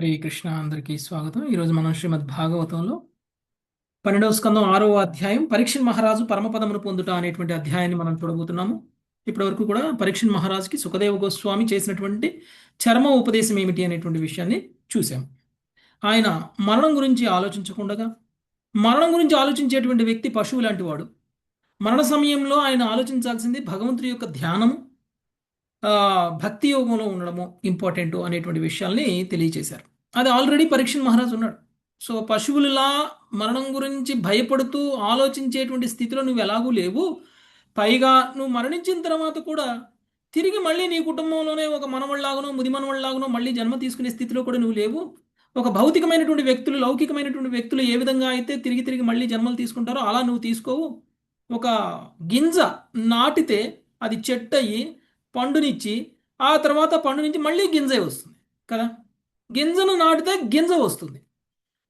హరే కృష్ణ, అందరికీ స్వాగతం. ఈరోజు మనం శ్రీమద్ భాగవతంలో 12వ స్కందం 6వ అధ్యాయం పరీక్షిత్ మహారాజు పరమపదమును పొందుట అనేటువంటి అధ్యాయాన్ని మనం చూడబోతున్నాము. ఇప్పటి వరకు కూడా పరీక్షిత్ మహారాజుకి సుఖదేవ గోస్వామి చేసినటువంటి చరమ ఉపదేశం ఏమిటి అనేటువంటి విషయాన్ని చూసాం. ఆయన మరణం గురించి ఆలోచించకుండా, మరణం గురించి ఆలోచించేటువంటి వ్యక్తి పశువు లాంటి వాడు. మరణ సమయంలో ఆయన ఆలోచించాల్సింది భగవంతుడి యొక్క ధ్యానము, భక్తి యోగంలో ఉండడము ఇంపార్టెంట్ అనేటువంటి విషయాల్ని తెలియచేశారు. అది ఆల్రెడీ పరీక్షిత్ మహారాజు ఉన్నాడు. సో పశువులలా మరణం గురించి భయపడుతూ ఆలోచించేటువంటి స్థితిలో నువ్వు ఎలాగూ లేవు. పైగా నువ్వు మరణించిన తర్వాత కూడా తిరిగి మళ్ళీ నీ కుటుంబంలోనే ఒక మనవళ్ళలాగనో ముది మనవళ్ళలాగనో మళ్ళీ జన్మ తీసుకునే స్థితిలో కూడా నువ్వు లేవు. ఒక భౌతికమైనటువంటి వ్యక్తులు, లౌకికమైనటువంటి వ్యక్తులు ఏ విధంగా అయితే తిరిగి తిరిగి మళ్ళీ జన్మలు తీసుకుంటారో అలా నువ్వు తీసుకోవు. ఒక గింజ నాటితే అది చెట్టు అయ్యి పండునిచ్చి ఆ తర్వాత పండు నుంచి మళ్ళీ గింజే వస్తుంది కదా. గింజను నాటితే గింజ వస్తుంది.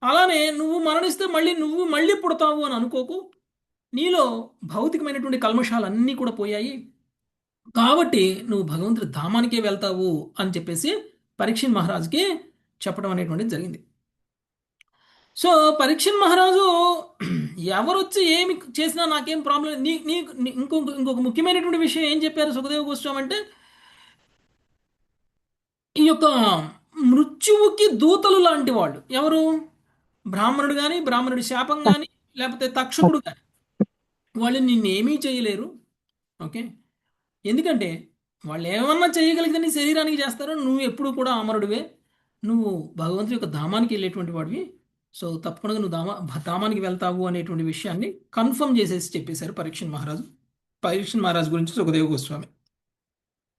అలానే నువ్వు మరణిస్తే నువ్వు మళ్ళీ పుడతావు అని అనుకోకు. నీలో భౌతికమైనటువంటి కల్మషాలన్నీ కూడా పోయాయి కాబట్టి నువ్వు భగవంతుడి ధామానికే వెళ్తావు అని చెప్పేసి పరీక్షిత్ మహారాజుకి చెప్పడం అనేటువంటిది జరిగింది. సో పరీక్షిత్ మహారాజు ఎవరు వచ్చి ఏమి చేసినా నాకేం ప్రాబ్లం. ఇంకొక ముఖ్యమైనటువంటి విషయం ఏం చెప్పారు సుఖదేవ గోస్వామి అంటే, ఈ యొక్క మృత్యువుకి దూతలు లాంటి వాళ్ళు ఎవరు? బ్రాహ్మణుడు కానీ, బ్రాహ్మణుడి శాపం కానీ, లేకపోతే తక్షకుడు కానీ, వాళ్ళు నిన్నేమీ చేయలేరు. ఓకే, ఎందుకంటే వాళ్ళు ఏమన్నా చేయగలిగితే నీ శరీరానికి చేస్తారో. నువ్వు ఎప్పుడు కూడా అమరుడివే. నువ్వు భగవంతుడి యొక్క ధామానికి వెళ్ళేటువంటి వాడివి. సో తప్పకుండా నువ్వు ధామానికి వెళ్తావు అనేటువంటి విషయాన్ని కన్ఫర్మ్ చేసేసి చెప్పేశారు పరీక్షిత్ మహారాజు. పరీక్షిత్ మహారాజు గురించి సుఖదేవ గోస్వామి.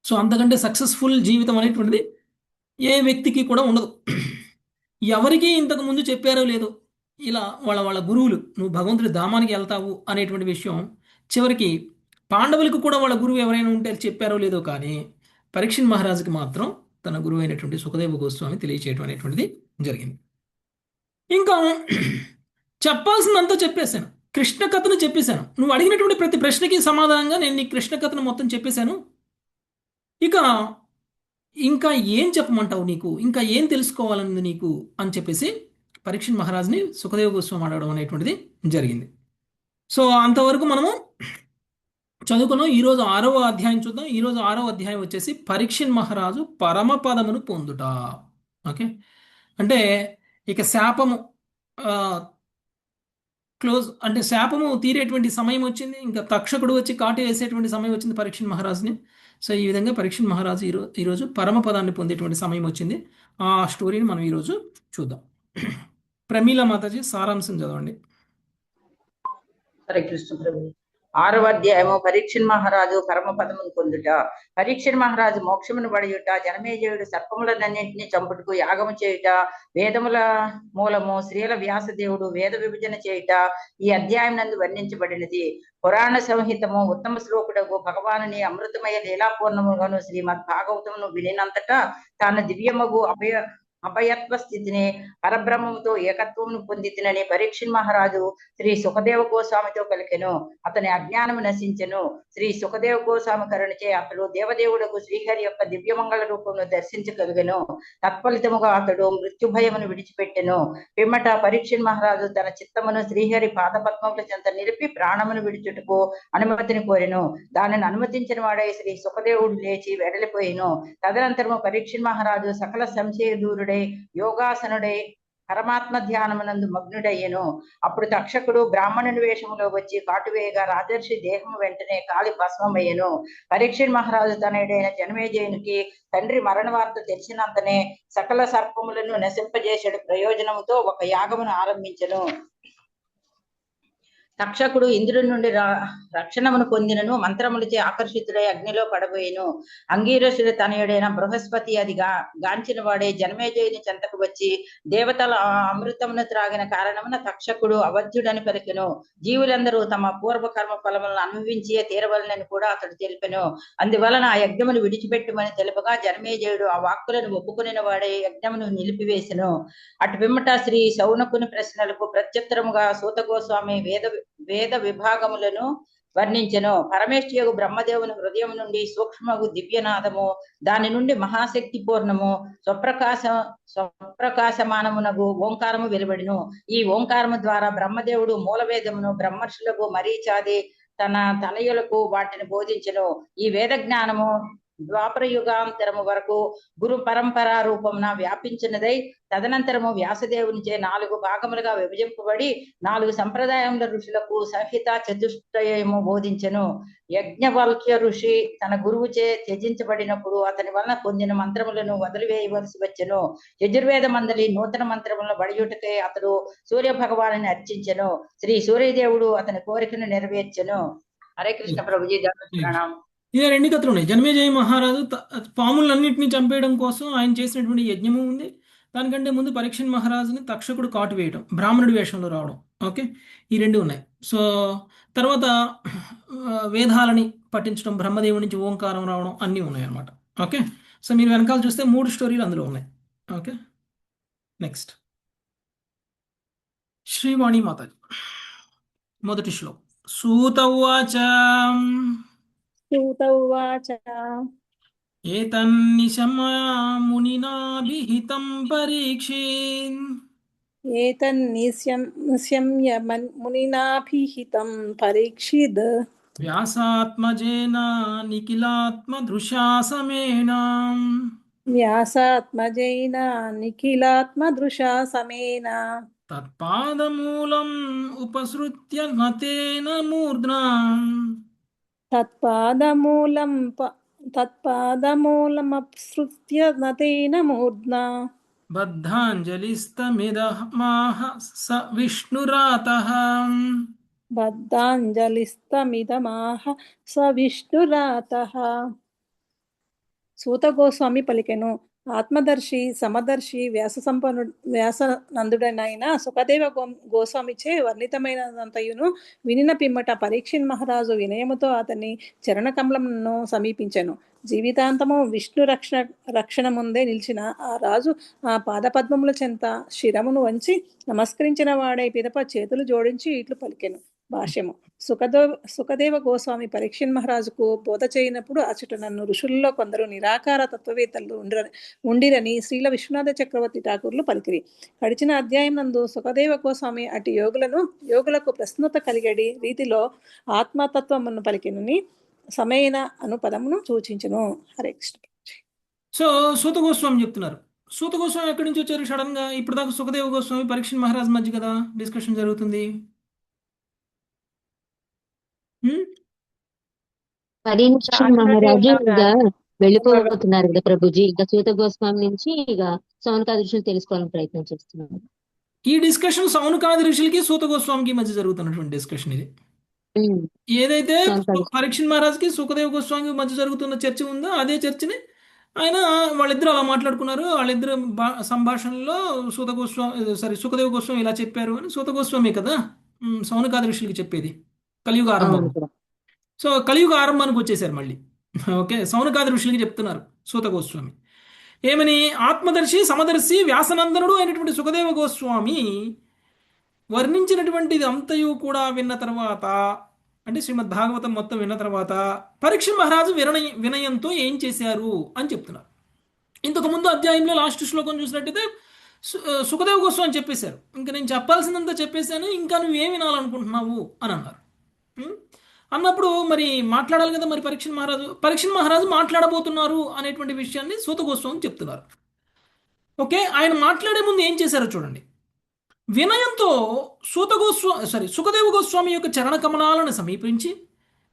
సో అంతకంటే సక్సెస్ఫుల్ జీవితం అనేటువంటిది ఏ వ్యక్తికి కూడా ఉండదు. ఎవరికి ఇంతకు ముందు చెప్పారో లేదో ఇలా వాళ్ళ వాళ్ళ గురువులు నువ్వు భగవంతుడి ధామానికి వెళ్తావు అనేటువంటి విషయం చివరికి పాండవులకు కూడా వాళ్ళ గురువు ఎవరైనా ఉంటే చెప్పారో లేదో, కానీ పరీక్షిత్ మహారాజుకి మాత్రం తన గురువు అయినటువంటి సుఖదేవ గోస్వామి తెలియచేయడం అనేటువంటిది జరిగింది. ఇంకా చెప్పాల్సిందంతా చెప్పేశాను. కృష్ణ కథను చెప్పేశాను. నువ్వు అడిగినటువంటి ప్రతి ప్రశ్నకి సమాధానంగా నేను నీ కృష్ణ కథను మొత్తం చెప్పేశాను. ఇక ఇంకా ఏం చెప్పమంటావు, నీకు ఇంకా ఏం తెలుసుకోవాలన్నది నీకు అని చెప్పేసి పరీక్షిత్ మహారాజ్ని సుఖదేవ గోస్వామి అడగడం అనేటువంటిది జరిగింది. సో అంతవరకు మనము చదువుకున్నాం. ఈరోజు 6వ అధ్యాయం చూద్దాం. ఈరోజు 6వ అధ్యాయం వచ్చేసి పరీక్షిత్ మహారాజు పరమపదమును పొందుట. ఓకే, అంటే ఇక శాపము క్లోజ్, అంటే శాపము తీరేటువంటి సమయం వచ్చింది. ఇంకా తక్షకుడు వచ్చి కాటు వేసేటువంటి సమయం వచ్చింది పరీక్షిత్ మహారాజుని. సో ఈ విధంగా పరీక్షిత్ మహారాజు ఈరోజు పరమపదాన్ని పొందేటువంటి సమయం వచ్చింది. ఆ స్టోరీని మనం ఈరోజు చూద్దాం. ప్రమీల మాతాజీ సారాంశం చదవండి. హరే కృష్ణ ప్రభు. 6వ అధ్యాయము పరీక్షిత్ మహారాజు పరమపదమును పొందుట. పరీక్షిత్ మహారాజు మోక్షమును పడియుట, జనమేజయుడు సర్పములన్నింటినీ చంపుటకు యాగము చేయుట, వేదముల మూలము శ్రీల వ్యాసదేవుడు వేద విభజన చేయుట ఈ అధ్యాయం నందు వర్ణించబడినది. పురాణ సంహితము ఉత్తమ శ్లోకుడకు భగవానుని అమృతమయ లీలాపూర్ణముగాను శ్రీమద్ భాగవతమును వినినంతటా తాను దివ్యమగు అభయత్వ స్థితిని పరబ్రహ్మముతో ఏకత్వమును పొందితినని పరీక్షిత్ మహారాజు శ్రీ సుఖదేవ గోస్వామితో పలికెను. అతని అజ్ఞానము నశించెను. శ్రీ సుఖదేవ గోస్వామి కరుణచే అతడు దేవదేవుడకు శ్రీహరి యొక్క దివ్యమంగళ రూపమును దర్శించగలిగెను. తత్ఫలితముగా అతడు మృత్యుభయమును విడిచిపెట్టెను. పిమ్మట పరీక్షిత్ మహారాజు తన చిత్తమును శ్రీహరి పాదపద్మముల చెంత నిలిపి ప్రాణమును విడిచుటకు అనుమతిని కోరెను. దానిని అనుమతించిన వాడై శ్రీ సుఖదేవుడు లేచి వెడలిపోయిను. తదనంతరము పరీక్షిత్ మహారాజు సకల సంశయ దూరుడై యోగాసనుడై పరమాత్మ ధ్యానమునందు మగ్నుడయ్యను. అప్పుడు తక్షకుడు బ్రాహ్మణుని వేషములో వచ్చి కాటువేయగా రాజర్షి దేహము వెంటనే కాలి భస్మమయ్యను. పరీక్షిత్ మహారాజు తనయుడైన జనమేజయునికి తండ్రి మరణ వార్త తెలిసినంతనే సకల సర్పములను నశింపజేసే ప్రయోజనముతో ఒక యాగమును ఆరంభించెను. తక్షకుడు ఇంద్రుడి నుండి రక్షణమును పొందినను మంత్రములచే ఆకర్షితుడై అగ్నిలో పడబోయిను. అంగీరసుడు తనయుడైన బృహస్పతి అది గాంచిన వాడే జనమేజయుని చెంతకు వచ్చి దేవతల అమృతమును త్రాగిన కారణమున తక్షకుడు అవధ్యుడని పలికెను. జీవులందరూ తమ పూర్వ కర్మ ఫలములను అనుభవించే తీరవలనని కూడా అతడు తెలిపెను. అందువలన ఆ యజ్ఞమును విడిచిపెట్టుమని తెలుపగా జనమేజయుడు ఆ వాక్కులను ఒప్పుకుని వాడే యజ్ఞమును నిలిపివేసెను. అటు పిమ్మట శ్రీ శౌనకుని ప్రశ్నలకు ప్రత్యుత్తరముగా సూత గోస్వామి వేద విభాగములను వర్ణించెను. పరమేశ్వరియగు బ్రహ్మదేవుని హృదయం నుండి సూక్ష్మగు దివ్యనాదము, దాని నుండి మహాశక్తి పూర్ణము స్వప్రకాశమానమునగు ఓంకారము వెలువడిను. ఈ ఓంకారము ద్వారా బ్రహ్మదేవుడు మూలవేదమును బ్రహ్మర్షులకు మరీచాది తన తనయులకు వాటిని బోధించెను. ఈ వేద జ్ఞానము ద్వాపర యుగాంతరము వరకు గురు పరంపరా రూపమున వ్యాపించినదై తదనంతరము వ్యాసదేవునిచే 4 భాగములుగా విభజింపబడి 4 సంప్రదాయముల ఋషులకు సంహిత చతుష్టయము బోధించెను. యజ్ఞవల్క్య ఋషి తన గురువుచే త్యజించబడినప్పుడు అతని వలన పొందిన మంత్రములను వదిలివేయవలసి వచ్చెను. యజుర్వేద మందలి నూతన మంత్రములను బడియుటకై అతడు సూర్య భగవాను అర్చించెను. శ్రీ సూర్యదేవుడు అతని కోరికను నెరవేర్చెను. హరే కృష్ణ ప్రభుజీ. ప్రణామం. ఇలా 2 కథలు ఉన్నాయి. జనమేజయ మహారాజు పాములన్నింటినీ చంపేయడం కోసం ఆయన చేసినటువంటి యజ్ఞము ఉంది. దానికంటే ముందు పరీక్షణ్ మహారాజుని తక్షకుడు కాటు వేయడం, బ్రాహ్మణుడి వేషంలో రావడం. ఓకే, ఈ 2 ఉన్నాయి. సో తర్వాత వేదాలని పఠించడం, బ్రహ్మదేవుడి నుంచి ఓంకారం రావడం అన్నీ ఉన్నాయి అన్నమాట. ఓకే, సో మీరు వెనకాల చూస్తే 3 స్టోరీలు అందులో ఉన్నాయి. ఓకే, నెక్స్ట్ శ్రీవాణి మాతాజీ మొదటి శ్లోకం. సూత ఉవాచ सूत उवाच ఏతన్నిశమయా మునినాభిహితం పరీక్షిన్ निशम्य मुनिनाभिहितं परीक्षिद् వ్యాసాత్మజేన నిఖిలాత్మదృశా సమేన व्यासात्मजेन निखिलात्मदृशा समेन తత్పాదమూలం ఉపసృత్య నతేన మూర్ధ్నా तत्पादमूलमपसृत्य नतेन मूर्ध्ना బద్ధాంజలిస్తమిదమాహ స విష్ణురాతః. బద్ధాంజలిస్తమిదమాహ స విష్ణురాతః. సూత గోస్వామి పలికెను. ఆత్మదర్శి సమదర్శి వ్యాసనందుడనైన సుఖదేవ గోస్వామిచే వర్ణితమైనంతయును వినిన పిమ్మట పరీక్షిన్ మహారాజు వినయముతో అతని చరణకమలమును సమీపించెను. జీవితాంతము విష్ణు రక్షణ ముందే నిలిచిన ఆ రాజు ఆ పాదపద్మముల చెంత శిరమును వంచి నమస్కరించిన వాడై పిదప చేతులు జోడించి ఇట్లు పలికెను. భాష్యము. సుఖదేవ గోస్వామి పరీక్షిన్ మహారాజుకు బోధ చేయనప్పుడు అచట నన్ను ఋషుల్లో కొందరు నిరాకార తత్వవేత్తలు ఉండిరని శ్రీల విశ్వనాథ చక్రవర్తి ఠాకూర్లు పలికిరి. గడిచిన అధ్యాయం నందు సుఖదేవ గోస్వామి అటు యోగులకు ప్రశ్నత కలిగడి రీతిలో ఆత్మతత్వమును పలికినని సమయన అను పదమును సూచించును. హరే కృష్ణ. సో సూత గోస్వామి చెప్తున్నారు. సూత గోస్వామి ఎక్కడి నుంచి వచ్చారు సడన్ గా? ఇప్పుడు దాకా సుఖదేవ గోస్వామి పరీక్షణ్ మహారాజ్ మధ్య కదా డిస్కషన్ జరుగుతుంది. పరీక్షణ్ మహారాజు ఇక వెళ్ళిపోతున్నారు కదా ప్రభుజీ. ఇక సూత గోస్వామి నుంచి ఇక సౌనకాది ఋషులు తెలుసుకోవాలని ప్రయత్నం చేస్తున్నారు. ఈ డిస్కషన్ సౌనకాది ఋషులకి సూత గోస్వామికి మధ్య జరుగుతున్నటువంటి డిస్కషన్ ఇది. ఏదైతే పరీక్షణ్ మహారాజ్కి సుఖదేవ గోస్వామి మధ్య జరుగుతున్న చర్చ ఉందో అదే చర్చని ఆయన వాళ్ళిద్దరు అలా మాట్లాడుకున్నారు. వాళ్ళిద్దరు సంభాషణలో సుఖదేవ గోస్వామి ఇలా చెప్పారు అని. సూత గోస్వామి కదా సౌనకాది ఋషులకి చెప్పేది కలియుగ ఆరంభం. సో కలియుగ ఆరంభానికి వచ్చేసారు మళ్ళీ. ఓకే, సౌనకాది ఋషులకి చెప్తున్నారు సూత గోస్వామి ఏమని? ఆత్మదర్శి సమదర్శి వ్యాసనందనుడు అయినటువంటి సుఖదేవ గోస్వామి వర్ణించినటువంటిది అంతయు కూడా విన్న తర్వాత, అంటే శ్రీమద్ భాగవతం మొత్తం విన్న తర్వాత పరీక్షణ్ మహారాజు వినయంతో ఏం చేశారు అని చెప్తున్నారు. ఇంతకుముందు అధ్యాయంలో లాస్ట్ శ్లోకం చూసినట్టయితే సుఖదేవ గోస్వామి చెప్పేశారు, ఇంకా నేను చెప్పాల్సిందంతా చెప్పేశాను, ఇంకా నువ్వేం వినాలనుకుంటున్నావు అని అన్నారు. అన్నప్పుడు మరి మాట్లాడాలి కదా. మరి పరీక్షణ్ మహారాజు మాట్లాడబోతున్నారు అనేటువంటి విషయాన్ని సూత గోస్వామి చెప్తున్నారు. ఓకే, ఆయన మాట్లాడే ముందు ఏం చేశారో చూడండి. వినయంతో సుఖదేవ గోస్వామి యొక్క చరణ కమలాలను సమీపించి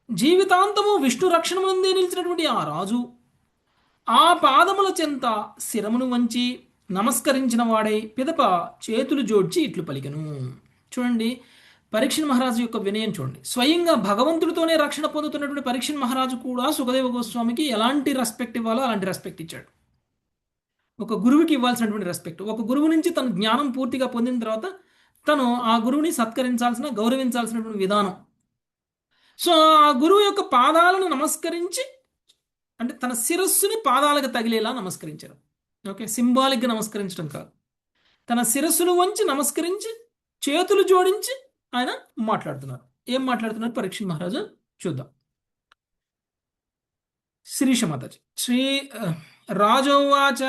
జీవితాంతము విష్ణు రక్షణ ముందే నిలిచినటువంటి ఆ రాజు ఆ పాదముల చెంత శిరమును వంచి నమస్కరించిన వాడై పిదప చేతులు జోడ్చి ఇట్లు పలికెను. చూడండి పరీక్షణ్ మహారాజు యొక్క వినయం చూడండి. స్వయంగా భగవంతుడితోనే రక్షణ పొందుతున్నటువంటి పరీక్షణ్ మహారాజు కూడా సుఖదేవ గోస్వామికి ఎలాంటి రెస్పెక్ట్ ఇవ్వాలో అలాంటి రెస్పెక్ట్ ఇచ్చాడు. ఒక గురువుకి ఇవ్వాల్సినటువంటి రెస్పెక్ట్. ఒక గురువు నుంచి తన జ్ఞానం పూర్తిగా పొందిన తర్వాత తను ఆ గురువుని గౌరవించాల్సినటువంటి విధానం. సో ఆ గురువు యొక్క పాదాలను నమస్కరించి, అంటే తన శిరస్సుని పాదాలకు తగిలేలా నమస్కరించారు. ఓకే, సింబాలిక్గా నమస్కరించడం కాదు, తన శిరస్సును వంచి నమస్కరించి చేతులు జోడించి ఆయన మాట్లాడుతున్నారు. ఏం మాట్లాడుతున్నారు పరీక్షణ్ మహారాజు చూద్దాం. శిరీష మాతాజీ. రాజోవాచ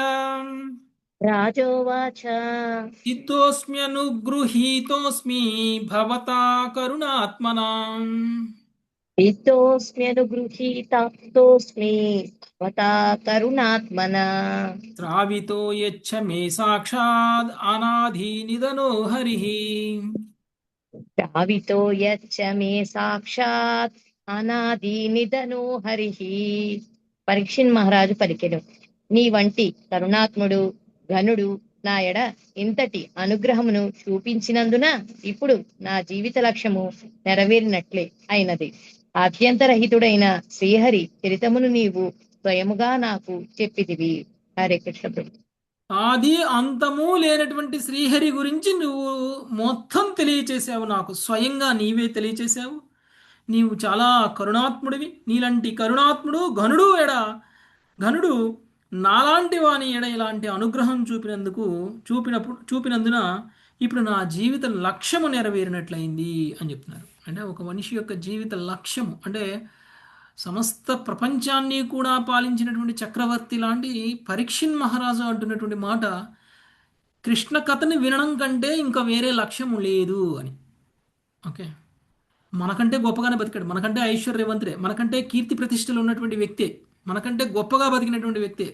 రాజోవాచ ఇతోస్మ్యనుగృహీతోస్మి భవతా కరుణాత్మనా ఇతోస్మ్యనుగృహీతోస్మి భవతా కరుణాత్మనా శ్రావితో యచ్చ మే సాక్షాద్ అనాధి నిధనో హరిః. శ్రావితో యచ్చ మే సాక్షాత్ అనాది నిధనో హరిః. పరీక్షిన్ మహారాజు పలికెను, నీ వంటి కరుణాత్ముడు ఘనుడు నా ఎడ ఇంతటి అనుగ్రహమును చూపించినందున ఇప్పుడు నా జీవిత లక్ష్యము నెరవేరినట్లే అయినది. ఆద్యంతరహితుడైన శ్రీహరి చరితమును నీవు స్వయముగా నాకు చెప్పితివి. హరే కృష్ణ ప్రభు. ఆది అంతము లేనటువంటి శ్రీహరి గురించి నువ్వు మొత్తం తెలియచేసావు, నాకు స్వయంగా నీవే తెలియచేసావు. నీవు చాలా కరుణాత్ముడివి. నీలాంటి కరుణాత్ముడు ఘనుడు నాలాంటి వాని ఎడ ఇలాంటి అనుగ్రహం చూపినందున ఇప్పుడు నా జీవిత లక్ష్యము నెరవేరినట్లయింది అని చెప్తున్నారు. అంటే ఒక మనిషి యొక్క జీవిత లక్ష్యము అంటే సమస్త ప్రపంచాన్ని కూడా పాలించినటువంటి చక్రవర్తి లాంటి పరీక్షిన్ మహారాజు అంటున్నటువంటి మాట, కృష్ణ కథని వినడం కంటే ఇంకా వేరే లక్ష్యము లేదు అని. ఓకే, మనకంటే గొప్పగానే బతికాడు, మనకంటే ఐశ్వర్యవంతుడే, మనకంటే కీర్తి ప్రతిష్టలు ఉన్నటువంటి వ్యక్తే, మనకంటే గొప్పగా బతికినటువంటి వ్యక్తే.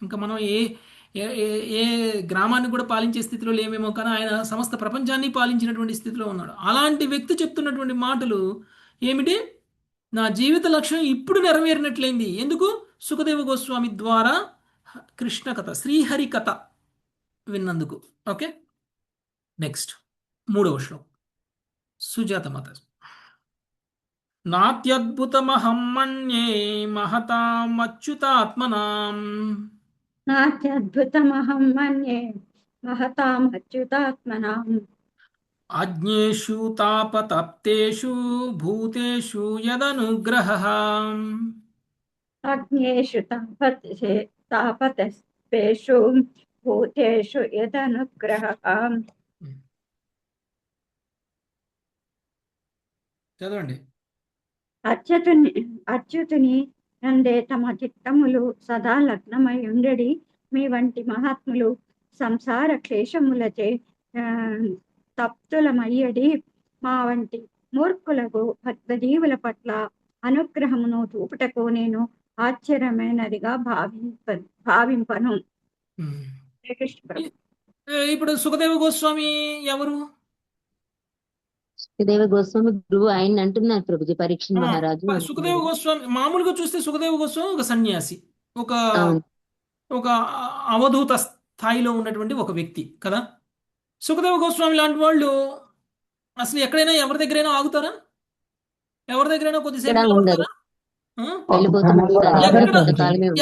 ఇంకా మనం ఏ గ్రామాన్ని కూడా పాలించే స్థితిలో లేమేమో, కానీ ఆయన సమస్త ప్రపంచాన్ని పాలించినటువంటి స్థితిలో ఉన్నాడు. అలాంటి వ్యక్తి చెప్తున్నటువంటి మాటలు ఏమిటి? నా జీవిత లక్ష్యం ఇప్పుడు నెరవేరినట్లయింది. ఎందుకు? సుఖదేవ గోస్వామి ద్వారా కృష్ణ కథ, శ్రీహరి కథ విన్నందుకు. ఓకే, నెక్స్ట్ 3వ శ్లోకం. సుజాత మాత. నాత్యద్భుతమహం మన్యే మహతామచ్యుతాత్మనాం నాత్యద్భుతమహం మన్యే మహతామచ్యుతాత్మనాం అజ్ఞేషు తాపతప్తేషు భూతేషు యదనుగ్రహః. అగ్నేషు తాపతస్పేషు భూతేషు యదనుగ్రహః. చదవండి. అచ్యుతుని నందే తమ చిత్తములు సదా లగ్నమై ఉండడి మీ వంటి మహాత్ములు సంసార క్లేశములచే తప్తులమయ్యడి మా వంటి మూర్ఖులకు భక్తజీవుల పట్ల అనుగ్రహమును చూపుటకు నేను ఆశ్చర్యమైనదిగా భావింపను. ఇప్పుడు సుఖదేవ గోస్వామి ఎవరు? సుఖదేవ గోస్వామి గురువు ఆయన అంటున్నారు ప్రభుజీ, పరీక్షిన్ మహారాజు. సుఖదేవ గోస్వామి మామూలుగా చూస్తే సుఖదేవ గోస్వామి ఒక సన్యాసి, ఒక అవధూత స్థాయిలో ఉన్నటువంటి ఒక వ్యక్తి కదా. సుఖదేవ గోస్వామి లాంటి వాళ్ళు అసలు ఎక్కడైనా ఎవరి దగ్గరైనా ఆగుతారా? ఎవరి దగ్గరైనా కొద్దిసేపు నిలబడతారా?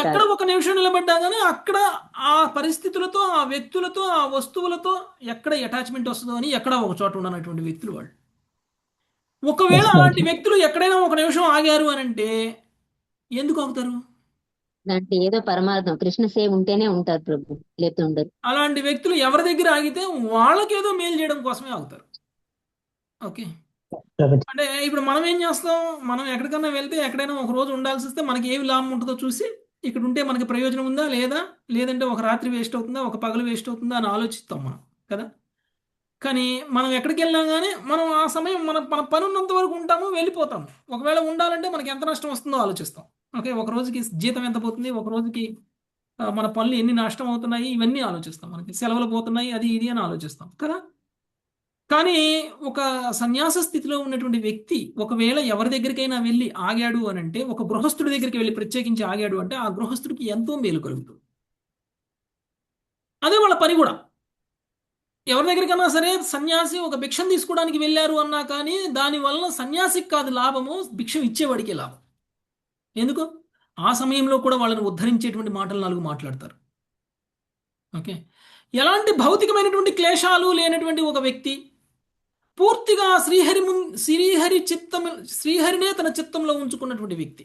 ఎక్కడ ఒక నిమిషం నిలబడ్డా కానీ అక్కడ ఆ పరిస్థితులతో, ఆ వ్యక్తులతో, ఆ వస్తువులతో ఎక్కడ అటాచ్మెంట్ వస్తుందో అని ఎక్కడ ఒక చోట ఉండనటువంటి వ్యక్తులు వాళ్ళు. ఒకవేళ అలాంటి వ్యక్తులు ఎక్కడైనా ఒక నిమిషం ఆగారు అని అంటే ఎందుకు ఆగుతారు? దాంట్లో ఏదో పరమార్థం, కృష్ణ సేవ ఉంటేనే ఉంటారు ప్రభు, లేకపోతే ఉండరు. అలాంటి వ్యక్తులు ఎవరి దగ్గర ఆగితే వాళ్ళకేదో మేలు చేయడం కోసమే ఆగుతారు. ఓకే, అంటే ఇప్పుడు మనం ఏం చేస్తాం? మనం ఎక్కడికన్నా వెళ్తే ఎక్కడైనా ఒక రోజు ఉండాల్సి వస్తే మనకి ఏమి లాభం ఉంటుందో చూసి ఇక్కడ ఉంటే మనకి ప్రయోజనం ఉందా లేదా, లేదంటే ఒక రాత్రి వేస్ట్ అవుతుందా, ఒక పగలు వేస్ట్ అవుతుందా అని ఆలోచిస్తాం మనం కదా. కానీ మనం ఎక్కడికి వెళ్ళినా కానీ మనం ఆ సమయం మన పని ఉన్నంత వరకు ఉంటాము, వెళ్ళిపోతాము. ఒకవేళ ఉండాలంటే మనకి ఎంత నష్టం వస్తుందో ఆలోచిస్తాం. ఓకే, ఒక రోజుకి జీతం ఎంత పోతుంది, ఒక రోజుకి మన పనులు ఎన్ని నష్టం అవుతున్నాయి, ఇవన్నీ ఆలోచిస్తాం. మనకి సెలవులు పోతున్నాయి, అది ఇది అని ఆలోచిస్తాం కదా. కానీ ఒక సన్యాస స్థితిలో ఉన్నటువంటి వ్యక్తి ఒకవేళ ఎవరి దగ్గరికైనా వెళ్ళి ఆగాడు అని అంటే, ఒక గృహస్థుడి దగ్గరికి వెళ్ళి ప్రత్యేకించి ఆగాడు అంటే ఆ గృహస్థుడికి ఎంతో మేలు కలుగుతుంది. అదే వాళ్ళ పని కూడా. ఎవరి దగ్గరికన్నా సరే సన్యాసి ఒక భిక్షం తీసుకోవడానికి వెళ్ళారు అన్నా కానీ దానివల్ల సన్యాసికి కాదు లాభము, భిక్షం ఇచ్చేవాడికే లాభం. ఎందుకు? ఆ సమయంలో కూడా వాళ్ళని ఉద్ధరించేటువంటి మాటలు 4 మాట్లాడతారు. ఓకే, ఎలాంటి భౌతికమైనటువంటి క్లేశాలు లేనటువంటి ఒక వ్యక్తి పూర్తిగా శ్రీహరినే తన చిత్తంలో ఉంచుకున్నటువంటి వ్యక్తి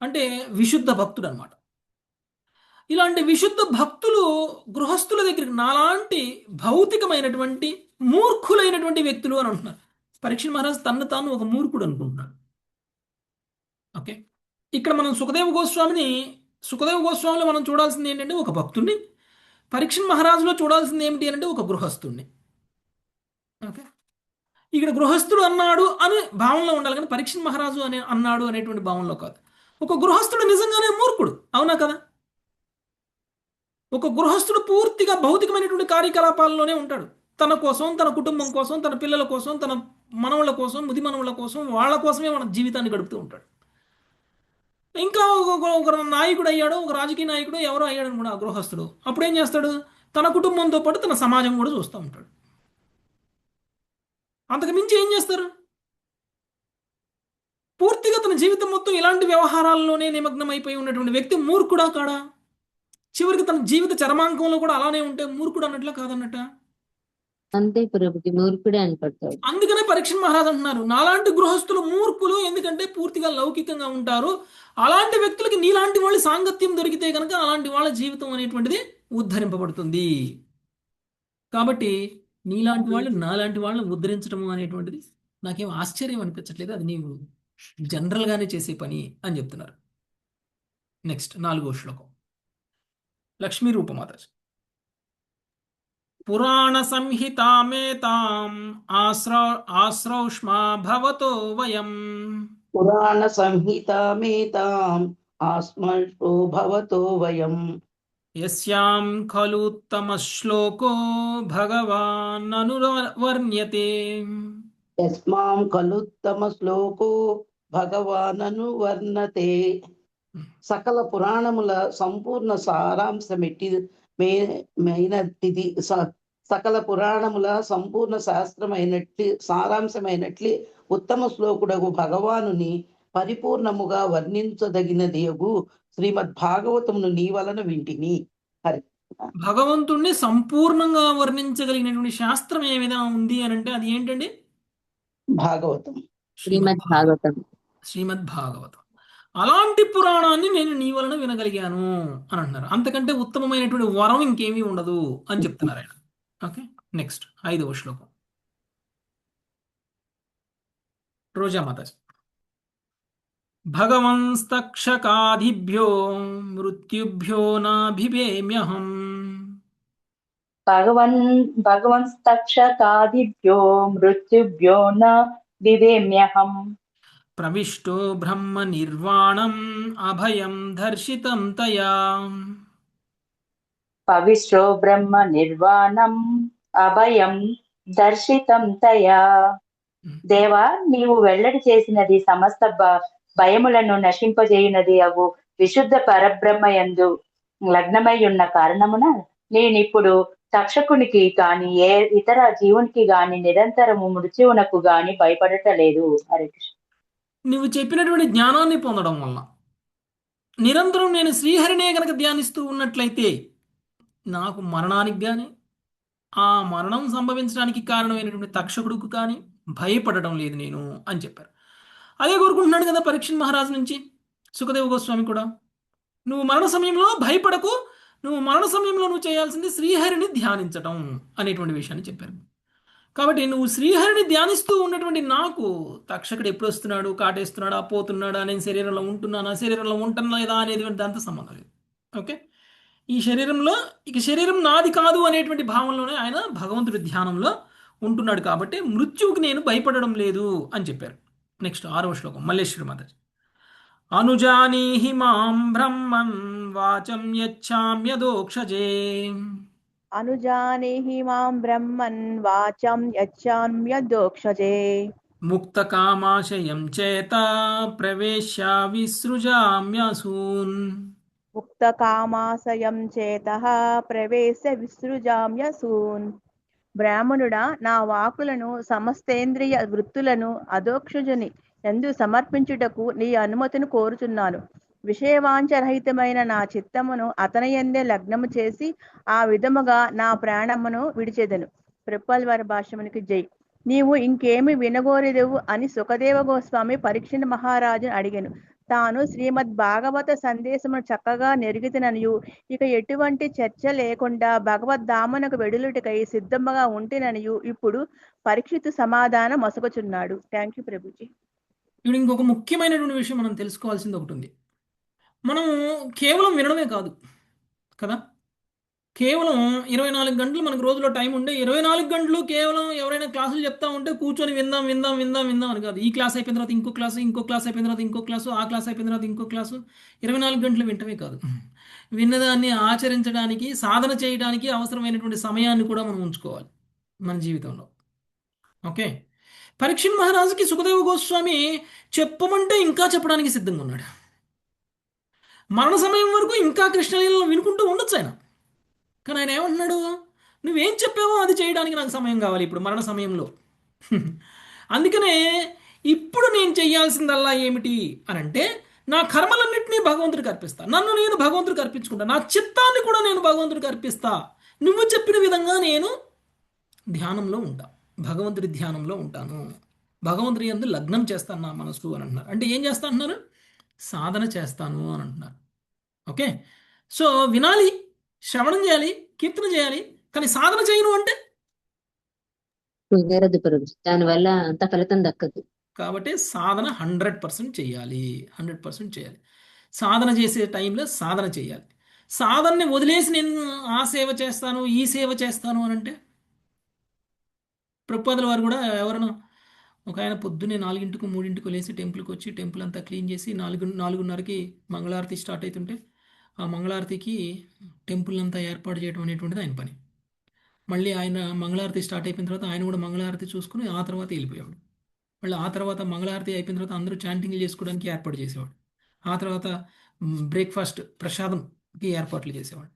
అంటే విశుద్ధ భక్తుడు అన్నమాట. ఇలాంటి విశుద్ధ భక్తులు గృహస్థుల దగ్గరికి నాలాంటి భౌతికమైనటువంటి మూర్ఖులైనటువంటి వ్యక్తులు అని అంటున్నారు. పరీక్ష మహారాజు తన్ను తాను ఒక మూర్ఖుడు అనుకుంటున్నాడు. ఓకే, ఇక్కడ మనం సుఖదేవ గోస్వామిలో మనం చూడాల్సింది ఏంటంటే ఒక భక్తుడిని, పరీక్ష మహారాజులో చూడాల్సింది ఏమిటి అంటే ఒక గృహస్థుడిని. ఓకే, ఇక్కడ గృహస్థుడు అన్నాడు అనే భావనలో ఉండాలి, కానీ పరీక్ష మహారాజు అన్నాడు అనేటువంటి భావనలో కాదు. ఒక గృహస్థుడు నిజంగానే మూర్ఖుడు, అవునా కదా? ఒక గృహస్థుడు పూర్తిగా భౌతికమైనటువంటి కార్యకలాపాల్లోనే ఉంటాడు. తన కోసం, తన కుటుంబం కోసం, తన పిల్లల కోసం, తన మనవళ్ళ కోసం, ముది మనవళ్ళ కోసం, వాళ్ళ కోసమే మన జీవితాన్ని గడుపుతూ ఉంటాడు. ఇంకా ఒక నాయకుడు అయ్యాడు, ఒక రాజకీయ నాయకుడు ఎవరో అయ్యాడు అనుకోండి ఆ గృహస్థుడు, అప్పుడు ఏం చేస్తాడు? తన కుటుంబంతో పాటు తన సమాజం కూడా చూస్తూ ఉంటాడు. అంతకు మించి ఏం చేస్తారు? పూర్తిగా తన జీవితం మొత్తం ఇలాంటి వ్యవహారాల్లోనే నిమగ్నం అయిపోయి ఉన్నటువంటి వ్యక్తి మూర్ఖుడా కాడా? చివరికి తన జీవిత చరమాంకంలో కూడా అలానే ఉంటే మూర్ఖుడు అన్నట్లా కాదన్నట్ట? అంతే ప్రభుజీ, మూర్ఖుడే అనపడతాడు. అందుకనే పరీక్ష మహారాజు అంటున్నారు, నాలాంటి గృహస్థులు మూర్ఖులు, ఎందుకంటే పూర్తిగా లౌకికంగా ఉంటారు. అలాంటి వ్యక్తులకి నీలాంటి వాళ్ళ సాంగత్యం దొరికితే కనుక అలాంటి వాళ్ళ జీవితం అనేటువంటిది ఉద్ధరింపబడుతుంది. కాబట్టి నీలాంటి వాళ్ళు నాలాంటి వాళ్ళని ఉద్ధరించడం అనేటువంటిది నాకేం ఆశ్చర్యం అనిపించట్లేదు, అది నీవు జనరల్గానే చేసే పని అని చెప్తున్నారు. నెక్స్ట్ 4వ శ్లోకం, లక్ష్మీ రూపమాతాజీ. పురాణ సంహితామేతాం ఆశ్రౌష్మా భవతో వయం పురాణ సంహితామేతాం ఆస్మృతో భవతో వయం యస్యాం ఖలు ఉత్తమ శ్లోకో భగవాన్ అనువర్ణ్యతే. యస్మాం ఖలుత్తమ శ్లోకో భగవానను వర్ణతే. సకల పురాణముల సంపూర్ణ సారాంశమెట్టి మైనట్టిది సకల పురాణముల సంపూర్ణ సారాంశమైనట్లు ఉత్తమ శ్లోకుడగు భగవానుని పరిపూర్ణముగా వర్ణించదగినదియగు శ్రీమద్ భాగవతమును నీ వలన వింటిని. హరి. భగవంతుణ్ణి సంపూర్ణంగా వర్ణించగలిగినటువంటి శాస్త్రం ఏ విధంగా ఉంది అని అంటే అది ఏంటండి? భాగవతం, శ్రీమద్ భాగవతం. శ్రీమద్ భాగవతం. అలాంటి పురాణాన్ని నేను నీ వలన వినగలిగాను అని అంటున్నారు. అంతకంటే ఉత్తమమైనటువంటి వరం ఇంకేమీ ఉండదు అని చెప్తున్నారు ఆయన. ఓకే, నెక్స్ట్ 5వ శ్లోకం, రోజా మాతాజీ. భగవంస్తక్షకాదిభ్యో మృత్యుభ్యో నాభివేమ్యహం భగవంస్తక్షకాదిభ్యో మృత్యుభ్యో న వివేమ్యహం ప్రవిష్టో బ్రహ్మ నిర్వాణం అభయం దర్శితం తయా. పవిశ్రో బ్రహ్మ నిర్వాణం అభయం దర్శితం తయా. దేవా, నీవు వెల్లడి చేసినది సమస్త భయములను నశింపజేయునది అగు విశుద్ధ పరబ్రహ్మయందు లగ్నమై ఉన్న కారణమున నేనిప్పుడు తక్షకునికి గాని ఏ ఇతర జీవునికి గాని నిరంతరము మృత్యువునకు గాని భయపడటలేదు. హరే కృష్ణ. నువ్వు చెప్పినటువంటి జ్ఞానాన్ని పొందడం వల్ల నిరంతరం నేను శ్రీహరినే గనక ధ్యానిస్తూ ఉన్నట్లయితే నాకు మరణానికి కానీ ఆ మరణం సంభవించడానికి కారణమైనటువంటి తక్షకుడుకు కానీ భయపడటం లేదు నేను అని చెప్పారు. అదే కోరుకుంటున్నాడు కదా పరీక్షిత్ మహారాజు నుంచి సుఖదేవ గోస్వామి కూడా. నువ్వు మరణ సమయంలో భయపడకు, నువ్వు మరణ సమయంలో నువ్వు చేయాల్సింది శ్రీహరిని ధ్యానించటం అనేటువంటి విషయాన్ని చెప్పారు. కాబట్టి నువ్వు శ్రీహరిని ధ్యానిస్తూ ఉన్నటువంటి నాకు తక్షకుడు ఎప్పుడు వస్తున్నాడు, కాటేస్తున్నాడా, పోతున్నాడా, నేను శరీరంలో ఉంటున్నానా, శరీరంలో ఉంటున్నా లేదా అనేది దాంతో సంబంధం లేదు. ఓకే, ఈ శరీరం నాది కాదు అనేటువంటి భావంలోనే ఆయన భగవంతుడి ధ్యానంలో ఉంటున్నాడు. కాబట్టి మృత్యువుకి నేను భయపడడం లేదు అని చెప్పారు. నెక్స్ట్ 6వ శ్లోకం, మల్లేశ్వరి మాతాజీ. అనుజానీహి మాం బ్రహ్మన్ వాచం యచ్చామ్యదోక్షజే. అనుజానీహి మాం బ్రహ్మన్ వాచం యచ్చామ్యదోక్షజే. ముక్త కామాశయం చేత ప్రవేశ్య విసృజామ్యసూన్. ముక్త కామాశయం చేతః ప్రవేశ విసృజామ్యసూన్. బ్రాహ్మణుడా, నా వాకులను సమస్తేంద్రియ వృత్తులను అదోక్షజుని ఎందు సమర్పించుటకు నీ అనుమతిని కోరుచున్నాను. విషయవాంఛరహితమైన నా చిత్తమును అతని యందే లగ్నము చేసి ఆ విధముగా నా ప్రాణమును విడిచెదను. ప్రిప్పల్ వారి భాష్యమునికి జై. నీవు ఇంకేమి వినగోరెదవు అని సుఖదేవ గోస్వామి పరీక్షిత్ మహారాజును అడిగాను. తాను శ్రీమద్ భాగవత సందేశమును చక్కగా నెరిగితిననియు ఇక ఎటువంటి చర్చ లేకుండా భగవద్ధామునకు వెడులుటకై సిద్ధముగా ఉంటిననియు ఇప్పుడు పరీక్షిత్తు సమాధానం మొసగుచున్నాడు. Thank you Prabhuji. ఇప్పుడు ఇంకొక ముఖ్యమైనటువంటి విషయం మనం తెలుసుకోవాల్సింది ఒకటి ఉంది. మనం కేవలం వినడమే కాదు కదా, కేవలం 24 గంటలు మనకు రోజులో టైం ఉండే 24 గంటలు కేవలం ఎవరైనా క్లాసులు చెప్తా ఉంటే కూర్చొని విందాం విందాం విందాం విందాం అని కాదు. ఈ క్లాస్ అయిపోయిన తర్వాత ఇంకో క్లాసు, ఇంకో క్లాస్ అయిపోయిన తర్వాత ఇంకో క్లాసు, ఆ క్లాస్ అయిపోయిన తర్వాత ఇంకో క్లాసు. 24 గంటలు వింటమే కాదు, విన్నదాన్ని ఆచరించడానికి, సాధన చేయడానికి అవసరమైనటువంటి సమయాన్ని కూడా మనం ఉంచుకోవాలి మన జీవితంలో. ఓకే, పరీక్షిత్ మహారాజుకి సుఖదేవ గోస్వామి చెప్పమంటే ఇంకా చెప్పడానికి సిద్ధంగా ఉన్నాడు. మరణ సమయం వరకు ఇంకా కృష్ణలీలను వినుకుంటూ ఉండొచ్చు ఆయన. కానీ ఆయన ఏమంటున్నాడు, నువ్వేం చెప్పావో అది చేయడానికి నాకు సమయం కావాలి ఇప్పుడు మరణ సమయంలో. అందుకనే ఇప్పుడు నేను చెయ్యాల్సిందల్లా ఏమిటి అని అంటే, నా కర్మలన్నింటినీ భగవంతుడికి అర్పిస్తా, నన్ను నేను భగవంతుడికి అర్పించుకుంటా, నా చిత్తాన్ని కూడా నేను భగవంతుడికి అర్పిస్తా, నువ్వు చెప్పిన విధంగా నేను ధ్యానంలో ఉంటా, భగవంతుడి ధ్యానంలో ఉంటాను, భగవంతుడి యందు లగ్నం చేస్తాను నా మనసు అని అంటున్నారు. అంటే ఏం చేస్తా అంటున్నారు, సాధన చేస్తాను అని అంటున్నారు. ఓకే, సో వినాలి, శ్రవణం చేయాలి, కీర్తన చేయాలి, కానీ సాధన చేయను అంటే కుదరదు ప్రభుజీ, దానివల్ల అంత ఫలితం దక్కదు. కాబట్టి సాధన 100% చేయాలి, 100% చేయాలి. సాధన చేసే టైంలో సాధన చేయాలి. సాధనని వదిలేసి నేను ఆ సేవ చేస్తాను, ఈ సేవ చేస్తాను అని అంటే, ప్రభుపాదుల వారు కూడా ఎవరైనా ఒక ఆయన పొద్దున్నే 4ంటికో 3ంటికో లేచి టెంపుల్కి వచ్చి టెంపుల్ అంతా క్లీన్ చేసి 4:30కి మంగళారతి స్టార్ట్ అవుతుంటే ఆ మంగళారతికి టెంపుల్ అంతా ఏర్పాటు చేయడం అనేటువంటిది ఆయన పని. మళ్ళీ ఆయన మంగళారతి స్టార్ట్ అయిపోయిన తర్వాత ఆయన కూడా మంగళారతి చూసుకుని ఆ తర్వాత వెళ్ళిపోయేవాడు. మళ్ళీ ఆ తర్వాత మంగళారతి అయిపోయిన తర్వాత అందరూ చాంటింగ్లు చేసుకోవడానికి ఏర్పాటు చేసేవాడు. ఆ తర్వాత బ్రేక్ఫాస్ట్ ప్రసాదంకి ఏర్పాట్లు చేసేవాడు.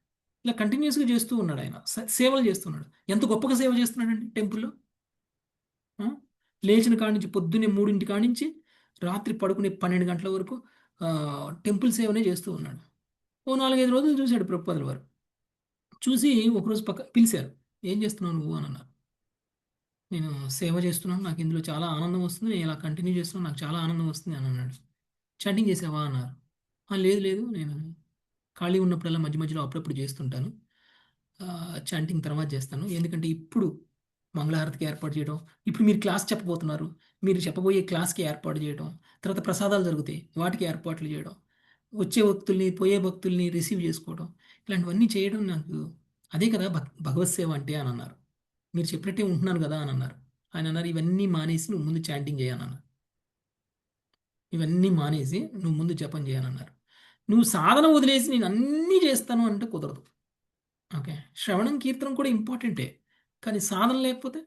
ఇలా కంటిన్యూస్గా చేస్తూ ఉన్నాడు ఆయన, సేవలు చేస్తున్నాడు. ఎంత గొప్పగా సేవ చేస్తున్నాడండి టెంపుల్లో. లేచిన కాడి నుంచి పొద్దున్నే 3ంటి కాడి నుంచి రాత్రి పడుకునే 12 గంటల వరకు టెంపుల్ సేవనే చేస్తూ ఉన్నాడు. ఓ 4-5 రోజులు చూశాడు ప్రభుపాదుల వారు. చూసి ఒకరోజు పిలిచారు, ఏం చేస్తున్నావు నువ్వు అని అన్నారు. నేను సేవ చేస్తున్నాను, నాకు ఇందులో చాలా ఆనందం వస్తుంది, నేను ఇలా కంటిన్యూ చేస్తున్నాను, నాకు చాలా ఆనందం వస్తుంది అని అన్నాడు. చాటింగ్ చేసావా అన్నారు. లేదు లేదు, నేను ఖాళీ ఉన్నప్పుడల్లా మధ్య మధ్యలో అప్పుడప్పుడు చేస్తుంటాను, చాంటింగ్ తర్వాత చేస్తాను, ఎందుకంటే ఇప్పుడు మంగళహారతికి ఏర్పాటు చేయడం, ఇప్పుడు మీరు క్లాస్ చెప్పబోతున్నారు, మీరు చెప్పబోయే క్లాస్కి ఏర్పాటు చేయడం, తర్వాత ప్రసాదాలు జరుగుతాయి వాటికి ఏర్పాట్లు చేయడం, వచ్చే భక్తుల్ని పోయే భక్తుల్ని రిసీవ్ చేసుకోవడం, ఇలాంటివన్నీ చేయడం నాకు అదే కదా భగవత్ సేవ అంటే అని అన్నారు. మీరు చెప్పినట్టే ఉంటున్నాను కదా అని అన్నారు. ఆయన అన్నారు, ఇవన్నీ మానేసి నువ్వు ముందు చాంటింగ్ చేయనన్నారు. ఇవన్నీ మానేసి నువ్వు ముందు జపం చేయనన్నారు. నువ్వు సాధన వదిలేసి నేను అన్నీ చేస్తాను అంటే కుదరదు. ఓకే, శ్రవణం కీర్తనం కూడా ఇంపార్టెంటే, కానీ సాధన లేకపోతే,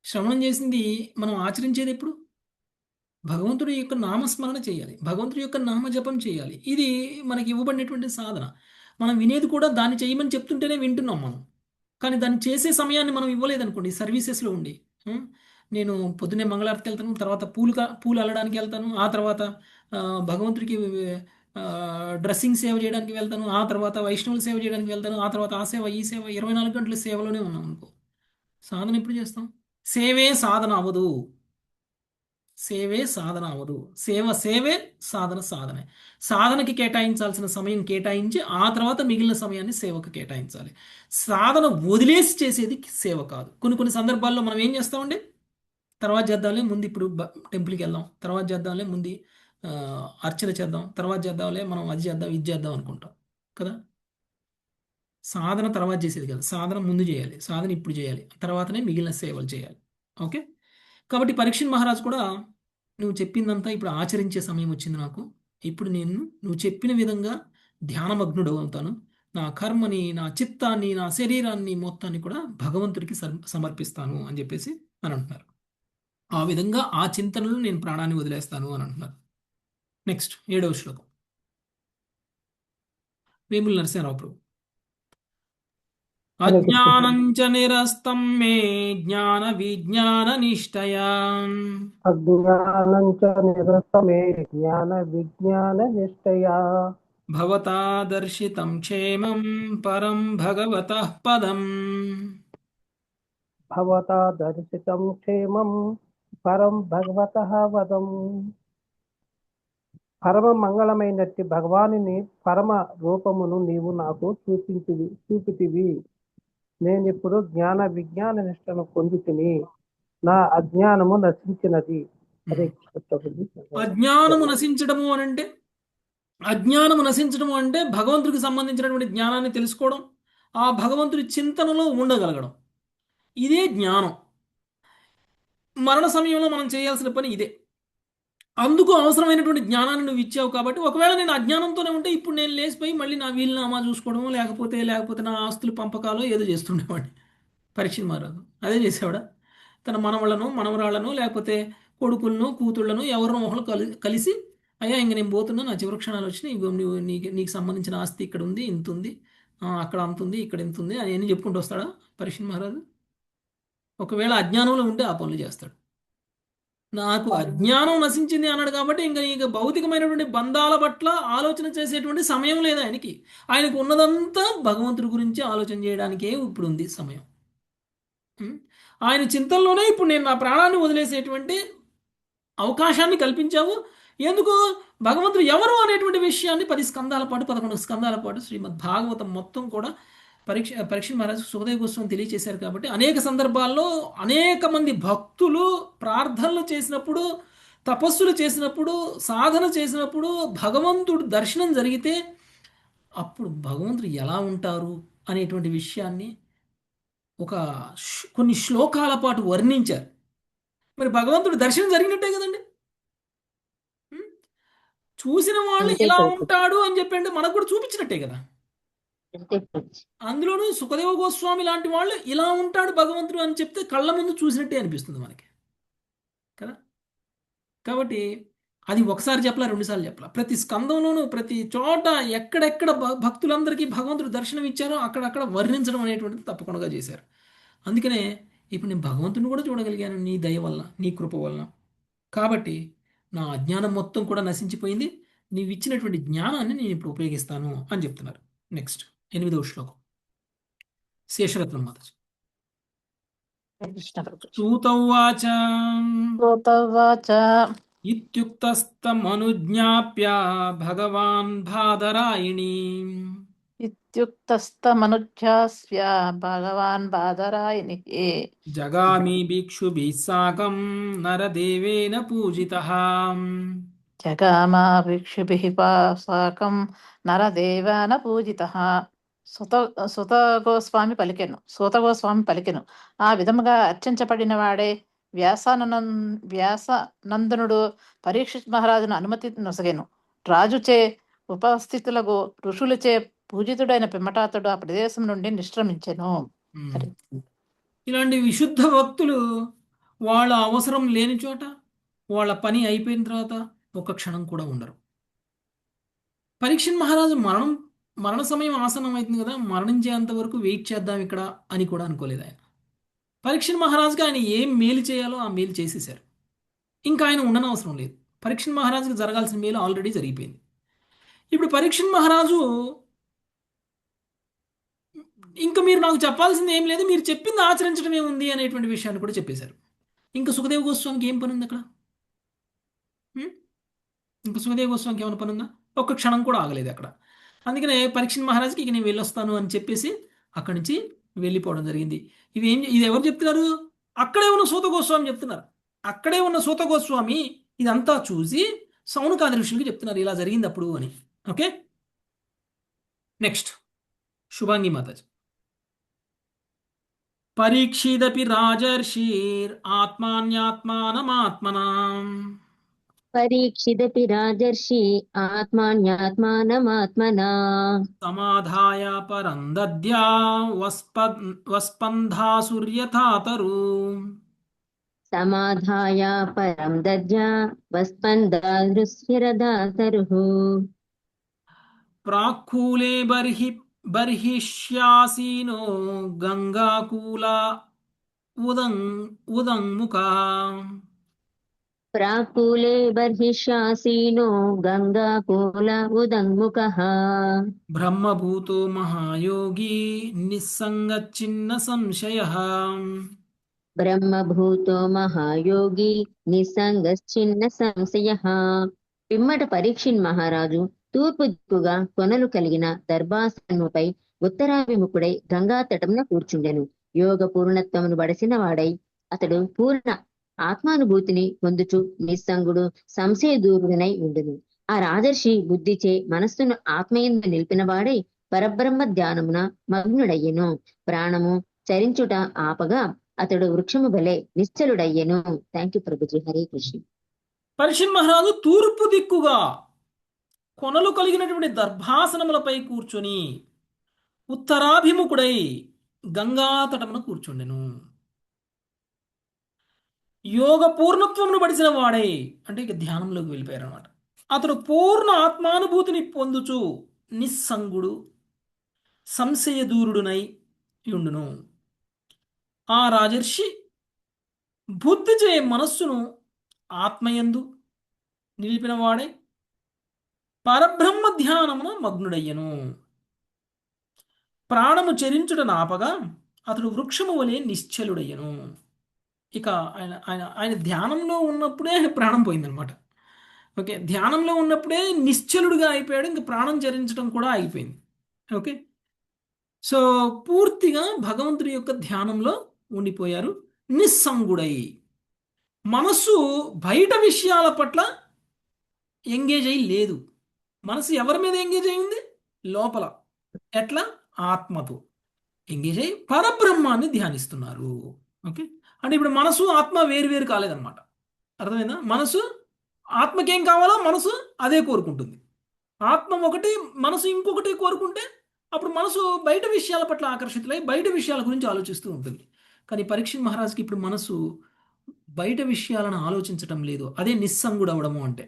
శ్రవణం చేసింది మనం ఆచరించేది ఎప్పుడు, భగవంతుడి యొక్క నామస్మరణ చేయాలి, భగవంతుడి యొక్క నామజపం చేయాలి. ఇది మనకి ఇవ్వబడినటువంటి సాధన. మనం వినేది కూడా దాన్ని చేయమని చెప్తుంటేనే వింటున్నాం మనం, కానీ దాన్ని చేసే సమయాన్ని మనం ఇవ్వలేదనుకోండి, సర్వీసెస్లో ఉండి నేను పొద్దున్నే మంగళారతికి వెళ్తాను, తర్వాత పూలు అల్లడానికి వెళ్తాను, ఆ తర్వాత భగవంతుడికి డ్రెస్సింగ్ సేవ చేయడానికి వెళ్తాను, ఆ తర్వాత వైష్ణవుల సేవ చేయడానికి వెళ్తాను, ఆ తర్వాత ఆ సేవ ఈ సేవ, 24 గంటల సేవలోనే ఉన్నాం అనుకో, సాధన ఎప్పుడు చేస్తాం? సేవే సాధన అవ్వదు, సేవే సాధన అవ్వదు, సేవే సాధన సాధనే. సాధనకి కేటాయించాల్సిన సమయం కేటాయించి ఆ తర్వాత మిగిలిన సమయాన్ని సేవకు కేటాయించాలి. సాధన వదిలేసి చేసేది సేవ కాదు. కొన్ని సందర్భాల్లో మనం ఏం చేస్తామండి, తర్వాత చేద్దాంలే, ముందు ఇప్పుడు టెంపుల్కి వెళ్దాం, తర్వాత చేద్దాంలే, ముందు అర్చన చేద్దాం, తర్వాత చేద్దాంలే, మనం అది చేద్దాం ఇది చేద్దాం అనుకుంటాం కదా. సాధన తర్వాత చేసేది కదా, సాధన ముందు చేయాలి, సాధన ఇప్పుడు చేయాలి, తర్వాతనే మిగిలిన సేవలు చేయాలి. ఓకే, కాబట్టి పరీక్షిత్ మహారాజ్ కూడా నువ్వు చెప్పిందంతా ఇప్పుడు ఆచరించే సమయం వచ్చింది నాకు, ఇప్పుడు నేను నువ్వు చెప్పిన విధంగా ధ్యానమగ్నుడు అవుతాను, నా కర్మని, నా చిత్తాన్ని, నా శరీరాన్ని మొత్తాన్ని కూడా భగవంతుడికి సమర్పిస్తాను అని చెప్పేసి అని అంటున్నారు. ఆ విధంగా ఆ చింతనలో నేను ప్రాణాన్ని వదిలేస్తాను అని అంటున్నారు. నెక్స్ట్ 7వ శ్లోకం, వేముల నరసింహారావు ప్రభు. అజ్ఞానంచ నిరస్తం మే జ్ఞాన విజ్ఞాన నిష్టయా, అజ్ఞానంచ నిరస్తమే జ్ఞాన విజ్ఞాన నిష్టయా, భవతా దర్శితం క్షేమం పరం భగవతః పదం, భవతా దర్శితం క్షేమం పరం భగవతః వదం. పరమ మంగళమైనట్టి భగవానుని పరమ రూపమును నీవు నాకు చూపితివి. నేనిప్పుడు జ్ఞాన విజ్ఞాన నిష్టను పొందితిని. నా అజ్ఞానము నశించినది. హరే కృష్ణ ప్రభుజీ. అజ్ఞానము నశించడము అని అంటే అజ్ఞానము నశించడము అంటే భగవంతుడికి సంబంధించినటువంటి జ్ఞానాన్ని తెలుసుకోవడం, ఆ భగవంతుడి చింతనలో ఉండగలగడం. ఇదే జ్ఞానం. మరణ సమయంలో మనం చేయాల్సిన పని ఇదే. అందుకు అవసరమైనటువంటి జ్ఞానాన్ని నువ్వు ఇచ్చావు కాబట్టి, ఒకవేళ నేను అజ్ఞానంతోనే ఉంటే ఇప్పుడు నేను లేచిపోయి మళ్ళీ నా వీలునామా చూసుకోవడమో లేకపోతే నా ఆస్తులు పంపకాలో ఏదో చేస్తుండేవాడిని. పరీక్ష మహారాజు అదే చేసేవాడా? తన మనవళ్ళను మనవరాళ్లను లేకపోతే కొడుకులను కూతుళ్లను ఎవరినో ఒకరు కలిసి, అయ్యా ఇంక నేను పోతున్నా, నా చివరి క్షణాలు వచ్చినాయి, ఇగో నీకు సంబంధించిన ఆస్తి ఇక్కడ ఉంది, ఇంత ఉంది, అక్కడ అంత ఉంది, ఇక్కడ ఇంత ఉంది అని అన్ని చెప్పుకుంటూ వస్తాడా పరీక్ష మహారాజు? ఒకవేళ అజ్ఞానంలో ఉంటే ఆ పనులు చేస్తాడు. నాకు అజ్ఞానం నశించింది అన్నాడు కాబట్టి ఇంకా భౌతికమైనటువంటి బంధాల పట్ల ఆలోచన చేసేటువంటి సమయం లేదు ఆయనకి. ఆయనకు ఉన్నదంతా భగవంతుడి గురించి ఆలోచన చేయడానికే ఇప్పుడు ఉంది సమయం. ఆయన చింతనలోనే ఇప్పుడు నేను నా ప్రాణాన్ని వదిలేసేటువంటి అవకాశాన్ని కల్పించావు. ఎందుకు? భగవంతుడు ఎవరు అనేటువంటి విషయాన్ని 10 స్కందాల పాటు 11 స్కందాల పాటు శ్రీమద్ భాగవతం మొత్తం కూడా పరీక్ష మహారాజు సుఖదేవ గోస్వామి తెలియచేశారు కాబట్టి అనేక సందర్భాల్లో అనేక మంది భక్తులు ప్రార్థనలు చేసినప్పుడు, తపస్సులు చేసినప్పుడు, సాధన చేసినప్పుడు భగవంతుడు దర్శనం జరిగితే అప్పుడు భగవంతుడు ఎలా ఉంటారు అనేటువంటి విషయాన్ని కొన్ని శ్లోకాల పాటు వర్ణించారు. మరి భగవంతుడు దర్శనం జరిగినట్టే కదండి. చూసిన వాళ్ళు ఇలా ఉంటాడు అని చెప్పండి మనకు కూడా చూపించినట్టే కదా. అందులోనూ సుఖదేవ గోస్వామి లాంటి వాళ్ళు ఇలా ఉంటాడు భగవంతుడు అని చెప్తే కళ్ళ ముందు చూసినట్టే అనిపిస్తుంది మనకి కదా. కాబట్టి అది ఒకసారి చెప్పలా, 2 సార్లు చెప్పలా. ప్రతి స్కందంలోనూ ప్రతి చోట ఎక్కడెక్కడ భక్తులందరికీ భగవంతుడు దర్శనం ఇచ్చారో అక్కడక్కడ వర్ణించడం అనేటువంటిది తప్పకుండా చేశారు. అందుకనే ఇప్పుడు నేను భగవంతుని కూడా చూడగలిగాను నీ దయ వల్ల, నీ కృప వలన. కాబట్టి నా అజ్ఞానం మొత్తం కూడా నశించిపోయింది. నీవు ఇచ్చినటువంటి జ్ఞానాన్ని నేను ఇప్పుడు ఉపయోగిస్తాను అని చెప్తున్నారు. నెక్స్ట్ 8వ శ్లోకం శేషరత్నం మాతాజీ. సూతౌవాచ ఇత్యుక్తస్తమనుజ్ఞాప్య భగవాన్ బాదరాయణి ఇత్యుక్తస్తమనుజ్ఞాస్య భగవాన్ బాదరాయణి జగామి భిక్షుభిః సాకం నరదేవేన పూజితః. జగామా భిక్షుభిః సాకం నరదేవేన పూజితః. సూత గోస్వామి పలికెను. ఆ విధముగా అర్చించబడిన వాడే వ్యాసనందనుడు పరీక్షిత్ మహారాజును అనుమతి నొసగెను. రాజుచే ఉపస్థితులకు ఋషులచే పూజితుడైన పిమ్మటాతుడు ఆ ప్రదేశం నుండి నిష్క్రమించెను. ఇలాంటి విశుద్ధ భక్తులు వాళ్ళ అవసరం లేని చోట, వాళ్ళ పని అయిపోయిన తర్వాత ఒక క్షణం కూడా ఉండరు. పరీక్షిత్ మహారాజు మరణ సమయం ఆసనం అవుతుంది కదా, మరణించేంత వరకు వెయిట్ చేద్దాం ఇక్కడ అని కూడా అనుకోలేదు ఆయన. పరీక్షిత్ మహారాజుకి ఆయన ఏం మేలు చేయాలో ఆ మేలు చేసేశారు. ఇంకా ఆయన ఉండనవసరం లేదు. పరీక్షిత్ మహారాజుకి జరగాల్సిన మేలు ఆల్రెడీ జరిగిపోయింది. ఇప్పుడు పరీక్షిత్ మహారాజు ఇంకా మీరు నాకు చెప్పాల్సింది ఏం లేదు, మీరు చెప్పింది ఆచరించడమే ఉంది అనేటువంటి విషయాన్ని కూడా చెప్పేశారు. ఇంకా సుఖదేవ గోస్వామికి ఏం పని ఉంది అక్కడ? ఇంకా సుఖదేవ గోస్వామికి ఏమైనా పని ఉందా? ఒక్క క్షణం కూడా ఆగలేదు అక్కడ. అందుకనే పరీక్షిత్ మహారాజుకి ఇక నేను వెళ్ళొస్తాను అని చెప్పేసి అక్కడి నుంచి వెళ్ళిపోవడం జరిగింది. ఇది ఎవరు చెప్తున్నారు? అక్కడే ఉన్న సూత గోస్వామి చెప్తున్నారు. అక్కడే ఉన్న సూత గోస్వామి ఇదంతా చూసి సౌనకాది ఋషులకి చెప్తున్నారు ఇలా జరిగింది అప్పుడు అని. Okay, next Shubhangi Mataji. పరీక్షిదపి రాజర్షిర్ ఆత్మాన్యాత్మానమాత్మనా. పరీక్షిదపి రాజర్షి ఆత్మాన్యాత్మానమాత్మనా. సమాధాయ పరం దద్యా వస్పంధాసుర్యథాతరు. సమాధాయ పరం దద్యా వస్పంధాసుర్యథాతరుః. ప్రాక్కూలే బర్హిష్యాసీనో గంగాకూల ఉదంముఖా. ప్రాకూలే బర్హిషాసీనో గంగాకూల ఉదంముఖః. బ్రహ్మభూతో మహాయోగి నిస్సంగచ్చిన్న సంశయః. బ్రహ్మభూతో మహాయోగి నిస్సంగశ్చిన్న సంశయః. పిమ్మట పరీక్షిన్ మహారాజు తూర్పు దిక్కుగా కొనలు కలిగిన దర్భాసనముపై ఉత్తరాభిముఖుడై గంగా తటమున కూర్చుండెను. యోగ పూర్ణత్వమును బడసిన వాడై అతడు పూర్ణ ఆత్మానుభూతిని పొందుచు నిస్సంగుడు సంశయ దూరుడనై ఉండును. ఆ రాజర్షి బుద్ధిచే మనస్సును ఆత్మయందు నిలిపిన వాడై పరబ్రహ్మ ధ్యానమున మగ్నుడయ్యెను. ప్రాణము చరించుట ఆపగా అతడు వృక్షము వలె నిశ్చలుడయ్యెను. Thank you Prabhuji. హరే కృష్ణ. పరీక్షిత్ మహారాజు తూర్పు దిక్కుగా కొనలు కలిగినటువంటి దర్భాసనములపై కూర్చొని ఉత్తరాభిముఖుడై గంగా తటమున కూర్చుండెను. యోగ పూర్ణత్వమును పడిసిన వాడై అంటే ఇక ధ్యానంలోకి వెళ్ళిపోయారు అనమాట. అతడు పూర్ణ ఆత్మానుభూతిని పొందుచు నిస్సంగుడు సంశయదూరుడునై ఉండును. ఆ రాజర్షి బుద్ధిచే మనస్సును ఆత్మయందు నిలిపిన వాడై పరబ్రహ్మ ధ్యానమున మగ్నుడయ్యను. ప్రాణము చెరించుట నాపగా అతడు వృక్షము వలె నిశ్చలుడయ్యను. ఇక ఆయన ఆయన ఆయన ధ్యానంలో ఉన్నప్పుడే ప్రాణం పోయిందనమాట. ఓకే, ధ్యానంలో ఉన్నప్పుడే నిశ్చలుడుగా అయిపోయాడు. ఇంక ప్రాణం చరించడం కూడా అయిపోయింది. ఓకే, సో పూర్తిగా భగవంతుడి యొక్క ధ్యానంలో ఉండిపోయారు నిస్సంగుడై. మనసు బయట విషయాల పట్ల ఎంగేజ్ అయి లేదు. మనసు ఎవరి మీద ఎంగేజ్ అయింది? లోపల. ఎట్లా? ఆత్మతో ఎంగేజ్ అయి పరబ్రహ్మాన్ని ధ్యానిస్తున్నారు. ఓకే, అంటే ఇప్పుడు మనసు ఆత్మ వేరు కాలేదన్నమాట. అర్థమైందా? మనసు ఆత్మకేం కావాలో మనసు అదే కోరుకుంటుంది. ఆత్మ ఒకటి, మనసు ఇంకొకటి కోరుకుంటే అప్పుడు మనసు బయట విషయాల పట్ల ఆకర్షితులై బయట విషయాల గురించి ఆలోచిస్తూ ఉంటుంది. కానీ పరీక్షిత్ మహారాజ్కి ఇప్పుడు మనసు బయట విషయాలను ఆలోచించటం లేదు. అదే నిస్సంగుడు అవడము అంటే.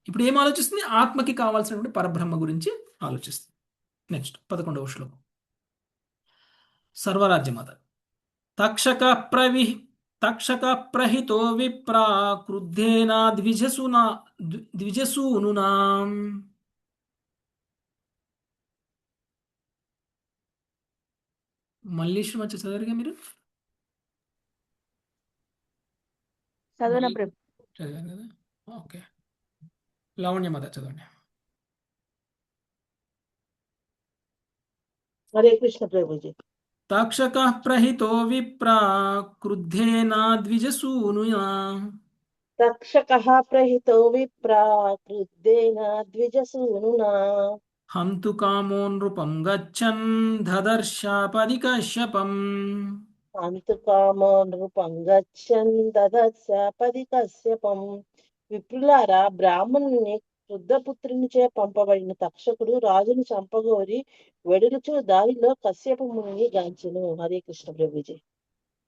ఇప్పుడు ఏం ఆలోచిస్తుంది? ఆత్మకి కావాల్సినటువంటి పరబ్రహ్మ గురించి ఆలోచిస్తుంది. నెక్స్ట్ 11వ శ్లోకం. సర్వరాజ్యమాత తక్షక ప్రహితో విప్రా క్రుద్ధేన ద్విజసూనునా. మళ్ళీ శ్రీమతి చదివారుగా మీరు? చదవన ప్రభు. చదివారు కదా? ఓకే, లావణ్యమాత చదవండి. హరే కృష్ణ ప్రభుజీ. తక్షక ప్రహితో విప్రా క్రుద్ధేన ద్విజసూనునా. తక్షకః ప్రహితో విప్రా క్రుద్ధేన ద్విజసూనునా. హంతు కామో నృపం గచ్చన్ దదర్శాపది కశ్యపం. హంతు కామో నృపం గచ్చన్ దదర్శాపది కశ్యపం. విప్రులారా, బ్రాహ్మణుని క్రుద్ధపుత్రునిచే పంపబడిన తక్షకుడు రాజును చంపగోరి వెడులుచు దారిలో కశ్యప మునిని గాంచెను. హరే కృష్ణ ప్రభుజీ.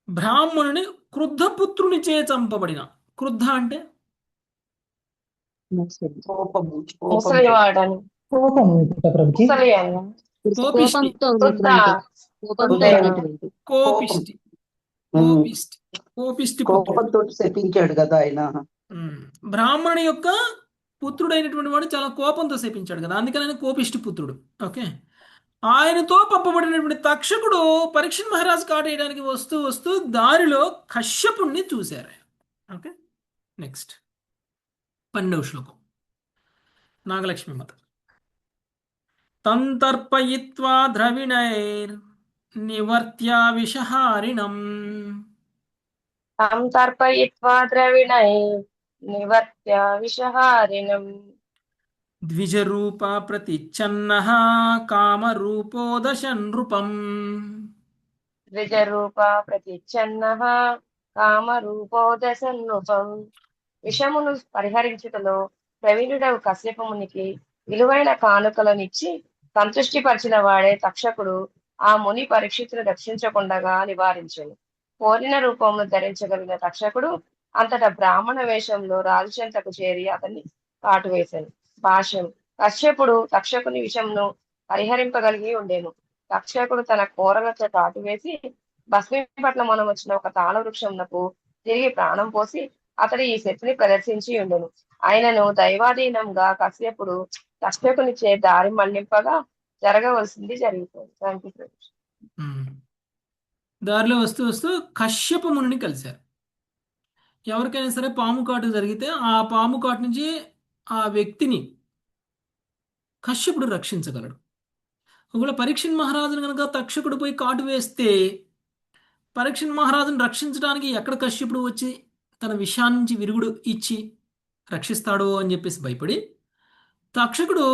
బ్రాహ్మణుని క్రుద్ధపుత్రునిచే చంపబడిన. క్రుద్ధ అంటే కోపము. ముసలివాడని కోపం ప్రభుజీ. ముసలియను కోపిష్టి. కోపంతో ఉన్నటువంటి కోపిష్టి. కోపిష్టి పుత్రుడు. కోపంతో శపించాడు కదా ఆయన. బ్రాహ్మణుని యొక్క పుత్రుడైనటువంటి వాడు చాలా కోపంతో శపించాడు కదా, అందుకని ఆయన కోపిష్టి పుత్రుడు. ఓకే, ఆయనతో పంపబడినటువంటి తక్షకుడు పరీక్షిత్ మహారాజ్ కాటేయడానికి వస్తూ వస్తూ దారిలో కశ్యపుణ్ణి చూశారు. ఓకే, నెక్స్ట్ 12వ శ్లోకం. నాగలక్ష్మి మాత. తంతర్పయిత్వా ద్రవిణైర్ నివర్త్య విషహారిణం. తం తర్పయిత్వా ద్రవిణై నివర్త్య విషహారిణం. ద్విజరూప ప్రతిచ్ఛన్నః కామరూపోదశ నృపం. ద్విజరూప ప్రతిచ్ఛన్నః కామరూపోదశ నృపం. విషమును పరిహరించుటలో ప్రవీణుడవు కశ్యపమునికి విలువైన కానుకలనిచ్చి సంతృష్టిపరిచిన వాడే తక్షకుడు ఆ ముని పరీక్షితును రక్షించకుండగా నివారించెను. కోరిన రూపమును ధరించగలిగిన తక్షకుడు అంతటా బ్రాహ్మణ వేషంలో రాజు చెంతకు చేరి అతన్ని కాటువేశాను. భాష్యం. కశ్యపుడు తక్షకుని విషమును పరిహరింపగలిగి ఉండేను. తక్షకుడు తన కోరలతో కాటువేసి భస్మీ పట్ల మనం వచ్చిన ఒక తాళ వృక్షమునకు తిరిగి ప్రాణం పోసి అతడు ఈ శక్తిని ప్రదర్శించి ఉండెను. ఆయనను దైవాధీనంగా కశ్యపుడు తక్షకునిచే దారి మళ్లింపగా జరగవలసింది జరిగిపోయింది. Thank you. దారిలో వస్తూ వస్తూ కశ్యప మునిని కలిశారు. ఎవరికైనా సరే పాము కాటు జరిగితే ఆ పాము కాటు నుంచి ఆ వ్యక్తిని కశ్యపుడు రక్షించగలడు. ఒకవేళ పరీక్షణ్ మహారాజును కనుక తక్షకుడు పోయి కాటు వేస్తే పరీక్షణ్ మహారాజును రక్షించడానికి ఎక్కడ కశ్యపుడు వచ్చి తన విషయాన్ని నుంచి విరుగుడు ఇచ్చి రక్షిస్తాడో అని చెప్పేసి భయపడి తక్షకుడు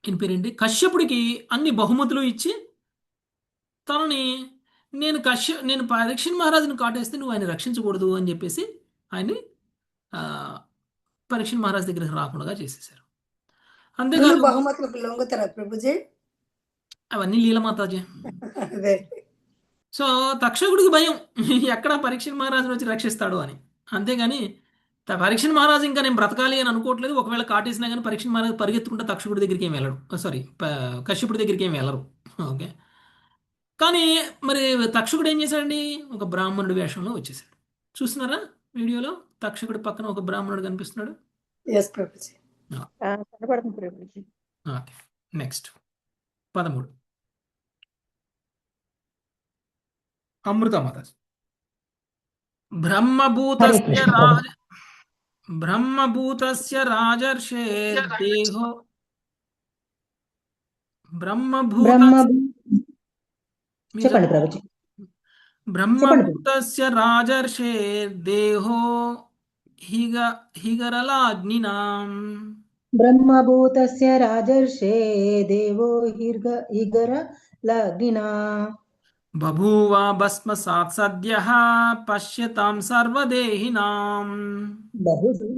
ఈయన పేరేంటి కశ్యపుడికి అన్ని బహుమతులు ఇచ్చి తనని నేను పరీక్షణ్ మహారాజును కాటేస్తే నువ్వు ఆయన రక్షించకూడదు అని చెప్పేసి ఆయన్ని పరీక్షణ్ మహారాజు దగ్గరికి రాకుండా చేసేసారు. అంతేకాదు బహుమతులకు లొంగుతారా ప్రభుజీ? అవన్నీ లీలమాతాజీ. అదే సో తక్షకుడికి భయం ఎక్కడ పరీక్షణ్ మహారాజును వచ్చి రక్షిస్తాడు అని. అంతేగాని పరీక్షణ్ మహారాజు ఇంకా నేను బ్రతకాలి అని అనుకోవట్లేదు. ఒకవేళ కాటేసినా కానీ పరీక్షణ్ మహారాజు పరిగెత్తుకుంటే తక్షకుడి దగ్గరికి ఏం వెళ్ళడు, కశ్యపుడి దగ్గరికి ఏం వెళ్ళరు. ఓకే, కానీ మరి తక్షకుడు ఏం చేశాడండి? ఒక బ్రాహ్మణుడి వేషంలో వచ్చేసాడు. చూస్తున్నారా వీడియోలో? తక్షకుడి పక్కన ఒక బ్రాహ్మణుడు కనిపిస్తున్నాడు. కనపడుతుంది ప్రభుజీ. Okay, next 13 అమృతమాత. బ్రహ్మభూతస్య రాజర్షే దేహో చెప్పండి ప్రభుజీ. బ్రహ్మభూతస్య రాజర్షే దేహో హిగరలాగ్నినా. బ్రహ్మభూతస్య రాజర్షే దేవో హిగరలాగ్నినా. బభూవ భస్మసాత్ సద్యః పశ్యతాం సర్వదేహినాం.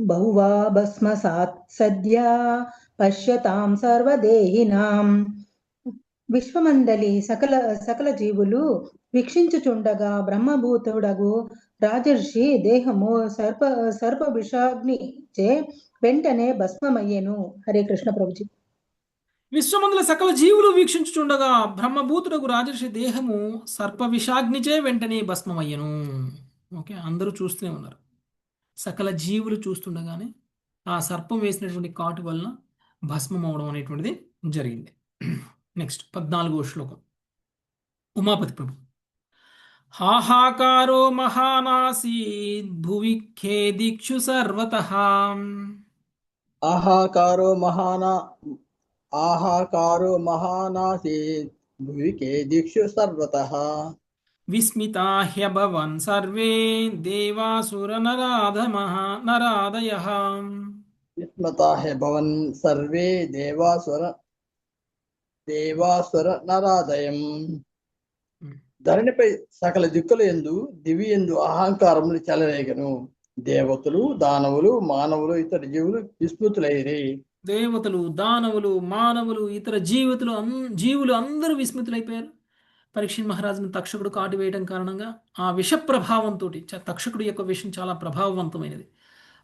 బహువా భస్మసాత్ సద్యా పశ్యతాం సర్వదేహినాం. విశ్వమందలి సకల జీవులు వీక్షించుచుండగా బ్రహ్మభూతుడగు రాజర్షి దేహము సర్ప విషాగ్ని చే వెంటనే భస్మమయ్యెను. హరే కృష్ణ ప్రభుజీ. విశ్వమందుల సకల జీవులు వీక్షించుచుండగా బ్రహ్మభూతుడగు రాజర్షి దేహము సర్ప విషాగ్నిచే వెంటనే భస్మమయ్యను. ఓకే, అందరూ చూస్తూనే ఉన్నారు. సకల జీవులు చూస్తుండగానే ఆ సర్పం వేసినటువంటి కాటు వలన భస్మం అవడం అనేటువంటిది జరిగింది. నెక్స్ట్ 14వ శ్లోకం. ఉమాపతి ప్రభు. హాహాకారో మహానాసీద్ భువి ఖేదిక్షు సర్వతః. ఆహాకారో మహానాసీద్ భువి ఖేదిక్షు సర్వతః. విస్మితా హ్యభవన్ సర్వే దేవాసుర నరాదయః. విస్మితా హ్యభవన్ సర్వే దేవాసుర నరాదయం. ధరణిపై సకల దిక్కుల యందు దివి యందు అహంకారములు చెలరేగను. దేవతలు, దానవులు, మానవులు, ఇతర జీవులు విస్మృతులైరి. దేవతలు, దానవులు, మానవులు, ఇతర జీవులు అందరూ విస్మృతులైపోయారు. పరీక్షణ్ మహారాజును తక్షకుడు కాటు వేయడం కారణంగా ఆ విష ప్రభావంతో, తక్షకుడు యొక్క విషం చాలా ప్రభావవంతమైనది.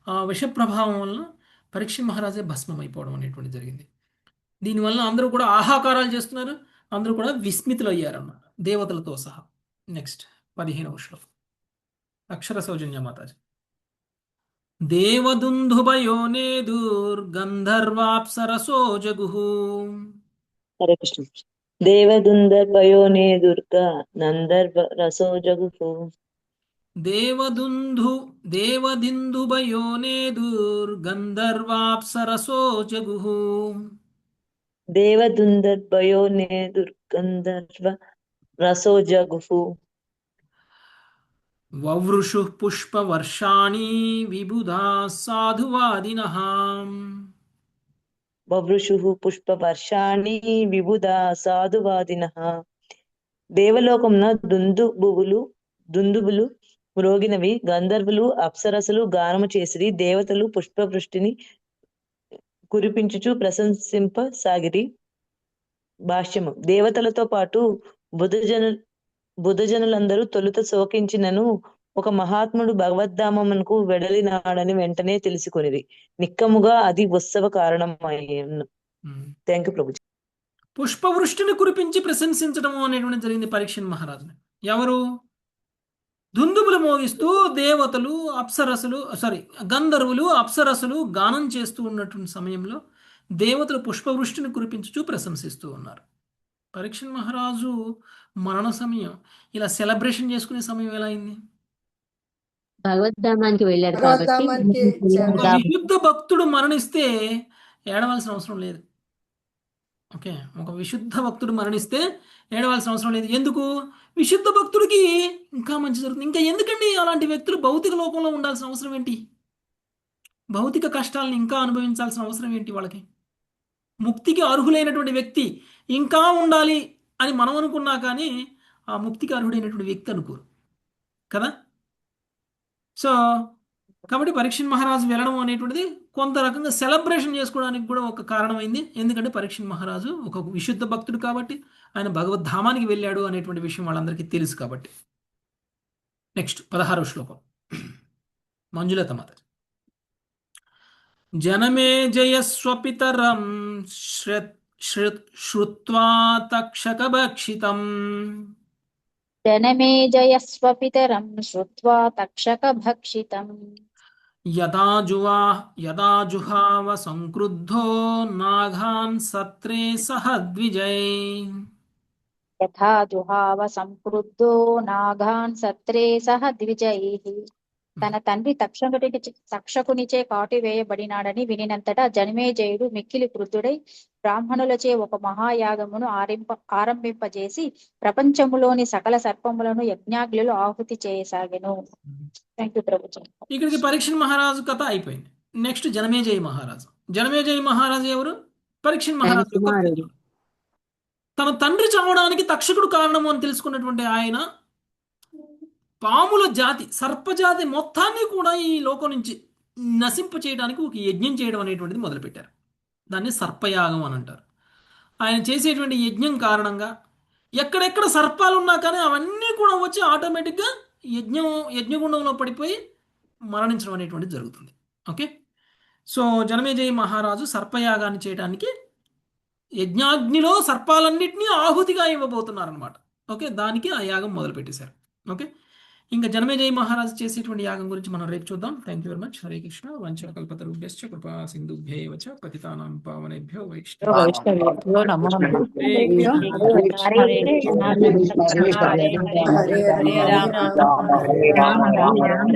ఆ విష ప్రభావం వలన పరీక్షణ్ మహారాజే భస్మం అయిపోవడం అనేటువంటి జరిగింది. దీనివల్ల అందరూ కూడా ఆహాకారాలు చేస్తున్నారు, అందరూ కూడా విస్మితులు అయ్యారన్నమాట, దేవతలతో సహా. నెక్స్ట్ 15వ శ్లోకం. అక్షర సౌజన్య మాతాజీ. దేవదుందుభయోనేదుర్గంధర్వాప్సరసో జగుః. హరే కృష్ణ. దేవదుందర్భయోనేదుర్గ నందర్వ రసో జగుః. దేవదిందుభయోనేదుర్గంధర్వాప్సరసో జగుః. దేవదుందర్భయోనేదుర్గంధర్వ రసో జగుః. వవృషుః పుష్పవర్షాణి విబుధా సాధువాదినః. వవృషుః పుష్పవర్షాణి విబుధా సాధువాదినః. దేవలోకమున దుందుబులు మ్రోగినవి. గంధర్వులు అప్సరసులు గానము చేసిరి. దేవతలు పుష్పవృష్టిని కురిపించుచు ప్రశంసింపసాగిరి. భాష్యము. దేవతలతో పాటు బుధజనులందరూ తొలుత శోకించినను ఒక మహాత్ముడు భగవద్ధామమునకు వెడలినాడని వెంటనే తెలుసుకొనిది. నిక్కముగా అది ఉత్సవ కారణమయ్యను. Thank you Prabhuji. పుష్పవృష్టిని కురిపించి ప్రశంసించడం అనేటువంటి జరిగింది పరీక్షణ్ మహారాజుని. ఎవరు? దుందుబులు మోగిస్తూ దేవతలు, గంధర్వులు, అప్సరసులు గానం చేస్తూ ఉన్నటువంటి సమయంలో దేవతలు పుష్పవృష్టిని కురిపించుచూ ప్రశంసిస్తూ ఉన్నారు. పరీక్షణ్ మహారాజు మరణ సమయం, ఇలా సెలబ్రేషన్ చేసుకునే సమయం ఎలా అయింది? భగవద్ధామానికి వెళ్ళాడు కాబట్టి భగవద్ధామానికి ఒక విశుద్ధ భక్తుడు మరణిస్తే ఏడవలసిన అవసరం లేదు. ఓకే, ఒక విశుద్ధ భక్తుడు మరణిస్తే ఏడవలసిన అవసరం లేదు. ఎందుకు? విశుద్ధ భక్తుడికి ఇంకా మంచి జరుగుతుంది. ఇంకా ఎందుకండి అలాంటి వ్యక్తులు భౌతిక లోకంలో ఉండాల్సిన అవసరం ఏంటి? భౌతిక కష్టాలను ఇంకా అనుభవించాల్సిన అవసరం ఏంటి వాళ్ళకి? ముక్తికి అర్హులైనటువంటి వ్యక్తి ఇంకా ఉండాలి అని మనం అనుకున్నా కానీ ఆ ముక్తికి అర్హుడైనటువంటి వ్యక్తి అనుకోరు కదా. సో కాబట్టి పరీక్షిత్ మహారాజు వెళ్ళడం అనేటువంటిది కొంత రకంగా సెలబ్రేషన్ చేసుకోవడానికి కూడా ఒక కారణమైంది. ఎందుకంటే పరీక్షిత్ మహారాజు ఒక విశుద్ధ భక్తుడు కాబట్టి, ఆయన భగవద్ధామానికి వెళ్ళాడు అనేటువంటి విషయం వాళ్ళందరికీ తెలుసు కాబట్టి. నెక్స్ట్ 16వ శ్లోకం, మంజులత మాత. జనమే జయస్వపితరం శ్రుత్వా తక్షక భక్షితం జనమే జయస్వపితరం శ్రుత్వా తక్షక భక్షితం యదా జుహావ సంక్రుద్ధో నాగాన్ సత్రే సహ ద్విజై. యథా జుహావ సంక్రుద్ధో నాగాన్ సత్రే సహ ద్విజైః. తన తండ్రి తక్షకునిచే కాటు వేయబడినాడని వినినంతటా జనమేజయుడు మిక్కిలి క్రుద్ధుడై బ్రాహ్మణులచే ఒక మహాయాగమును ఆరంభింపజేసి ప్రపంచములోని సకల సర్పములను యజ్ఞాగ్నిలో ఆహుతి చేయసాగెను. థ్యాంక్ యూ ప్రభుత్వం. ఇక్కడికి పరీక్షిత్ మహారాజు కథ అయిపోయింది. నెక్స్ట్ జనమేజయ మహారాజు. జనమేజయ మహారాజు ఎవరు? పరీక్షిత్ మహారాజు యొక్క పుత్రుడు. తన తండ్రి చావడానికి తక్షకుడు కారణము అని తెలుసుకున్నటువంటి ఆయన పాముల జాతి, సర్పజాతి మొత్తాన్ని కూడా ఈ లోకం నుంచి నశింప చేయడానికి ఒక యజ్ఞం చేయడం అనేటువంటిది మొదలుపెట్టారు. దాన్ని సర్పయాగం అని అంటారు. ఆయన చేసేటువంటి యజ్ఞం కారణంగా ఎక్కడెక్కడ సర్పాలు ఉన్నా కానీ అవన్నీ కూడా వచ్చి ఆటోమేటిక్గా యజ్ఞగుండంలో పడిపోయి మరణించడం అనేటువంటిది జరుగుతుంది. ఓకే, సో జనమేజయ మహారాజు సర్పయాగాన్ని చేయడానికి యజ్ఞాగ్నిలో సర్పాలన్నింటినీ ఆహుతిగా ఇవ్వబోతున్నారనమాట. ఓకే, దానికి ఆ యాగం మొదలుపెట్టేశారు. ఓకే, ఇంకా జనమేజయ మహారాజు చేసేటువంటి యాగం గురించి మనం రేపు చూద్దాం. Thank you very much. Hare Krishna. వంచకల్పతరుభ్యశ్చ కృపా సింధుభ్యేవ చ పతితానాం పావనేభ్యో వైష్ణవేభ్యో నమో నమః. హరే రామ హరే రామ.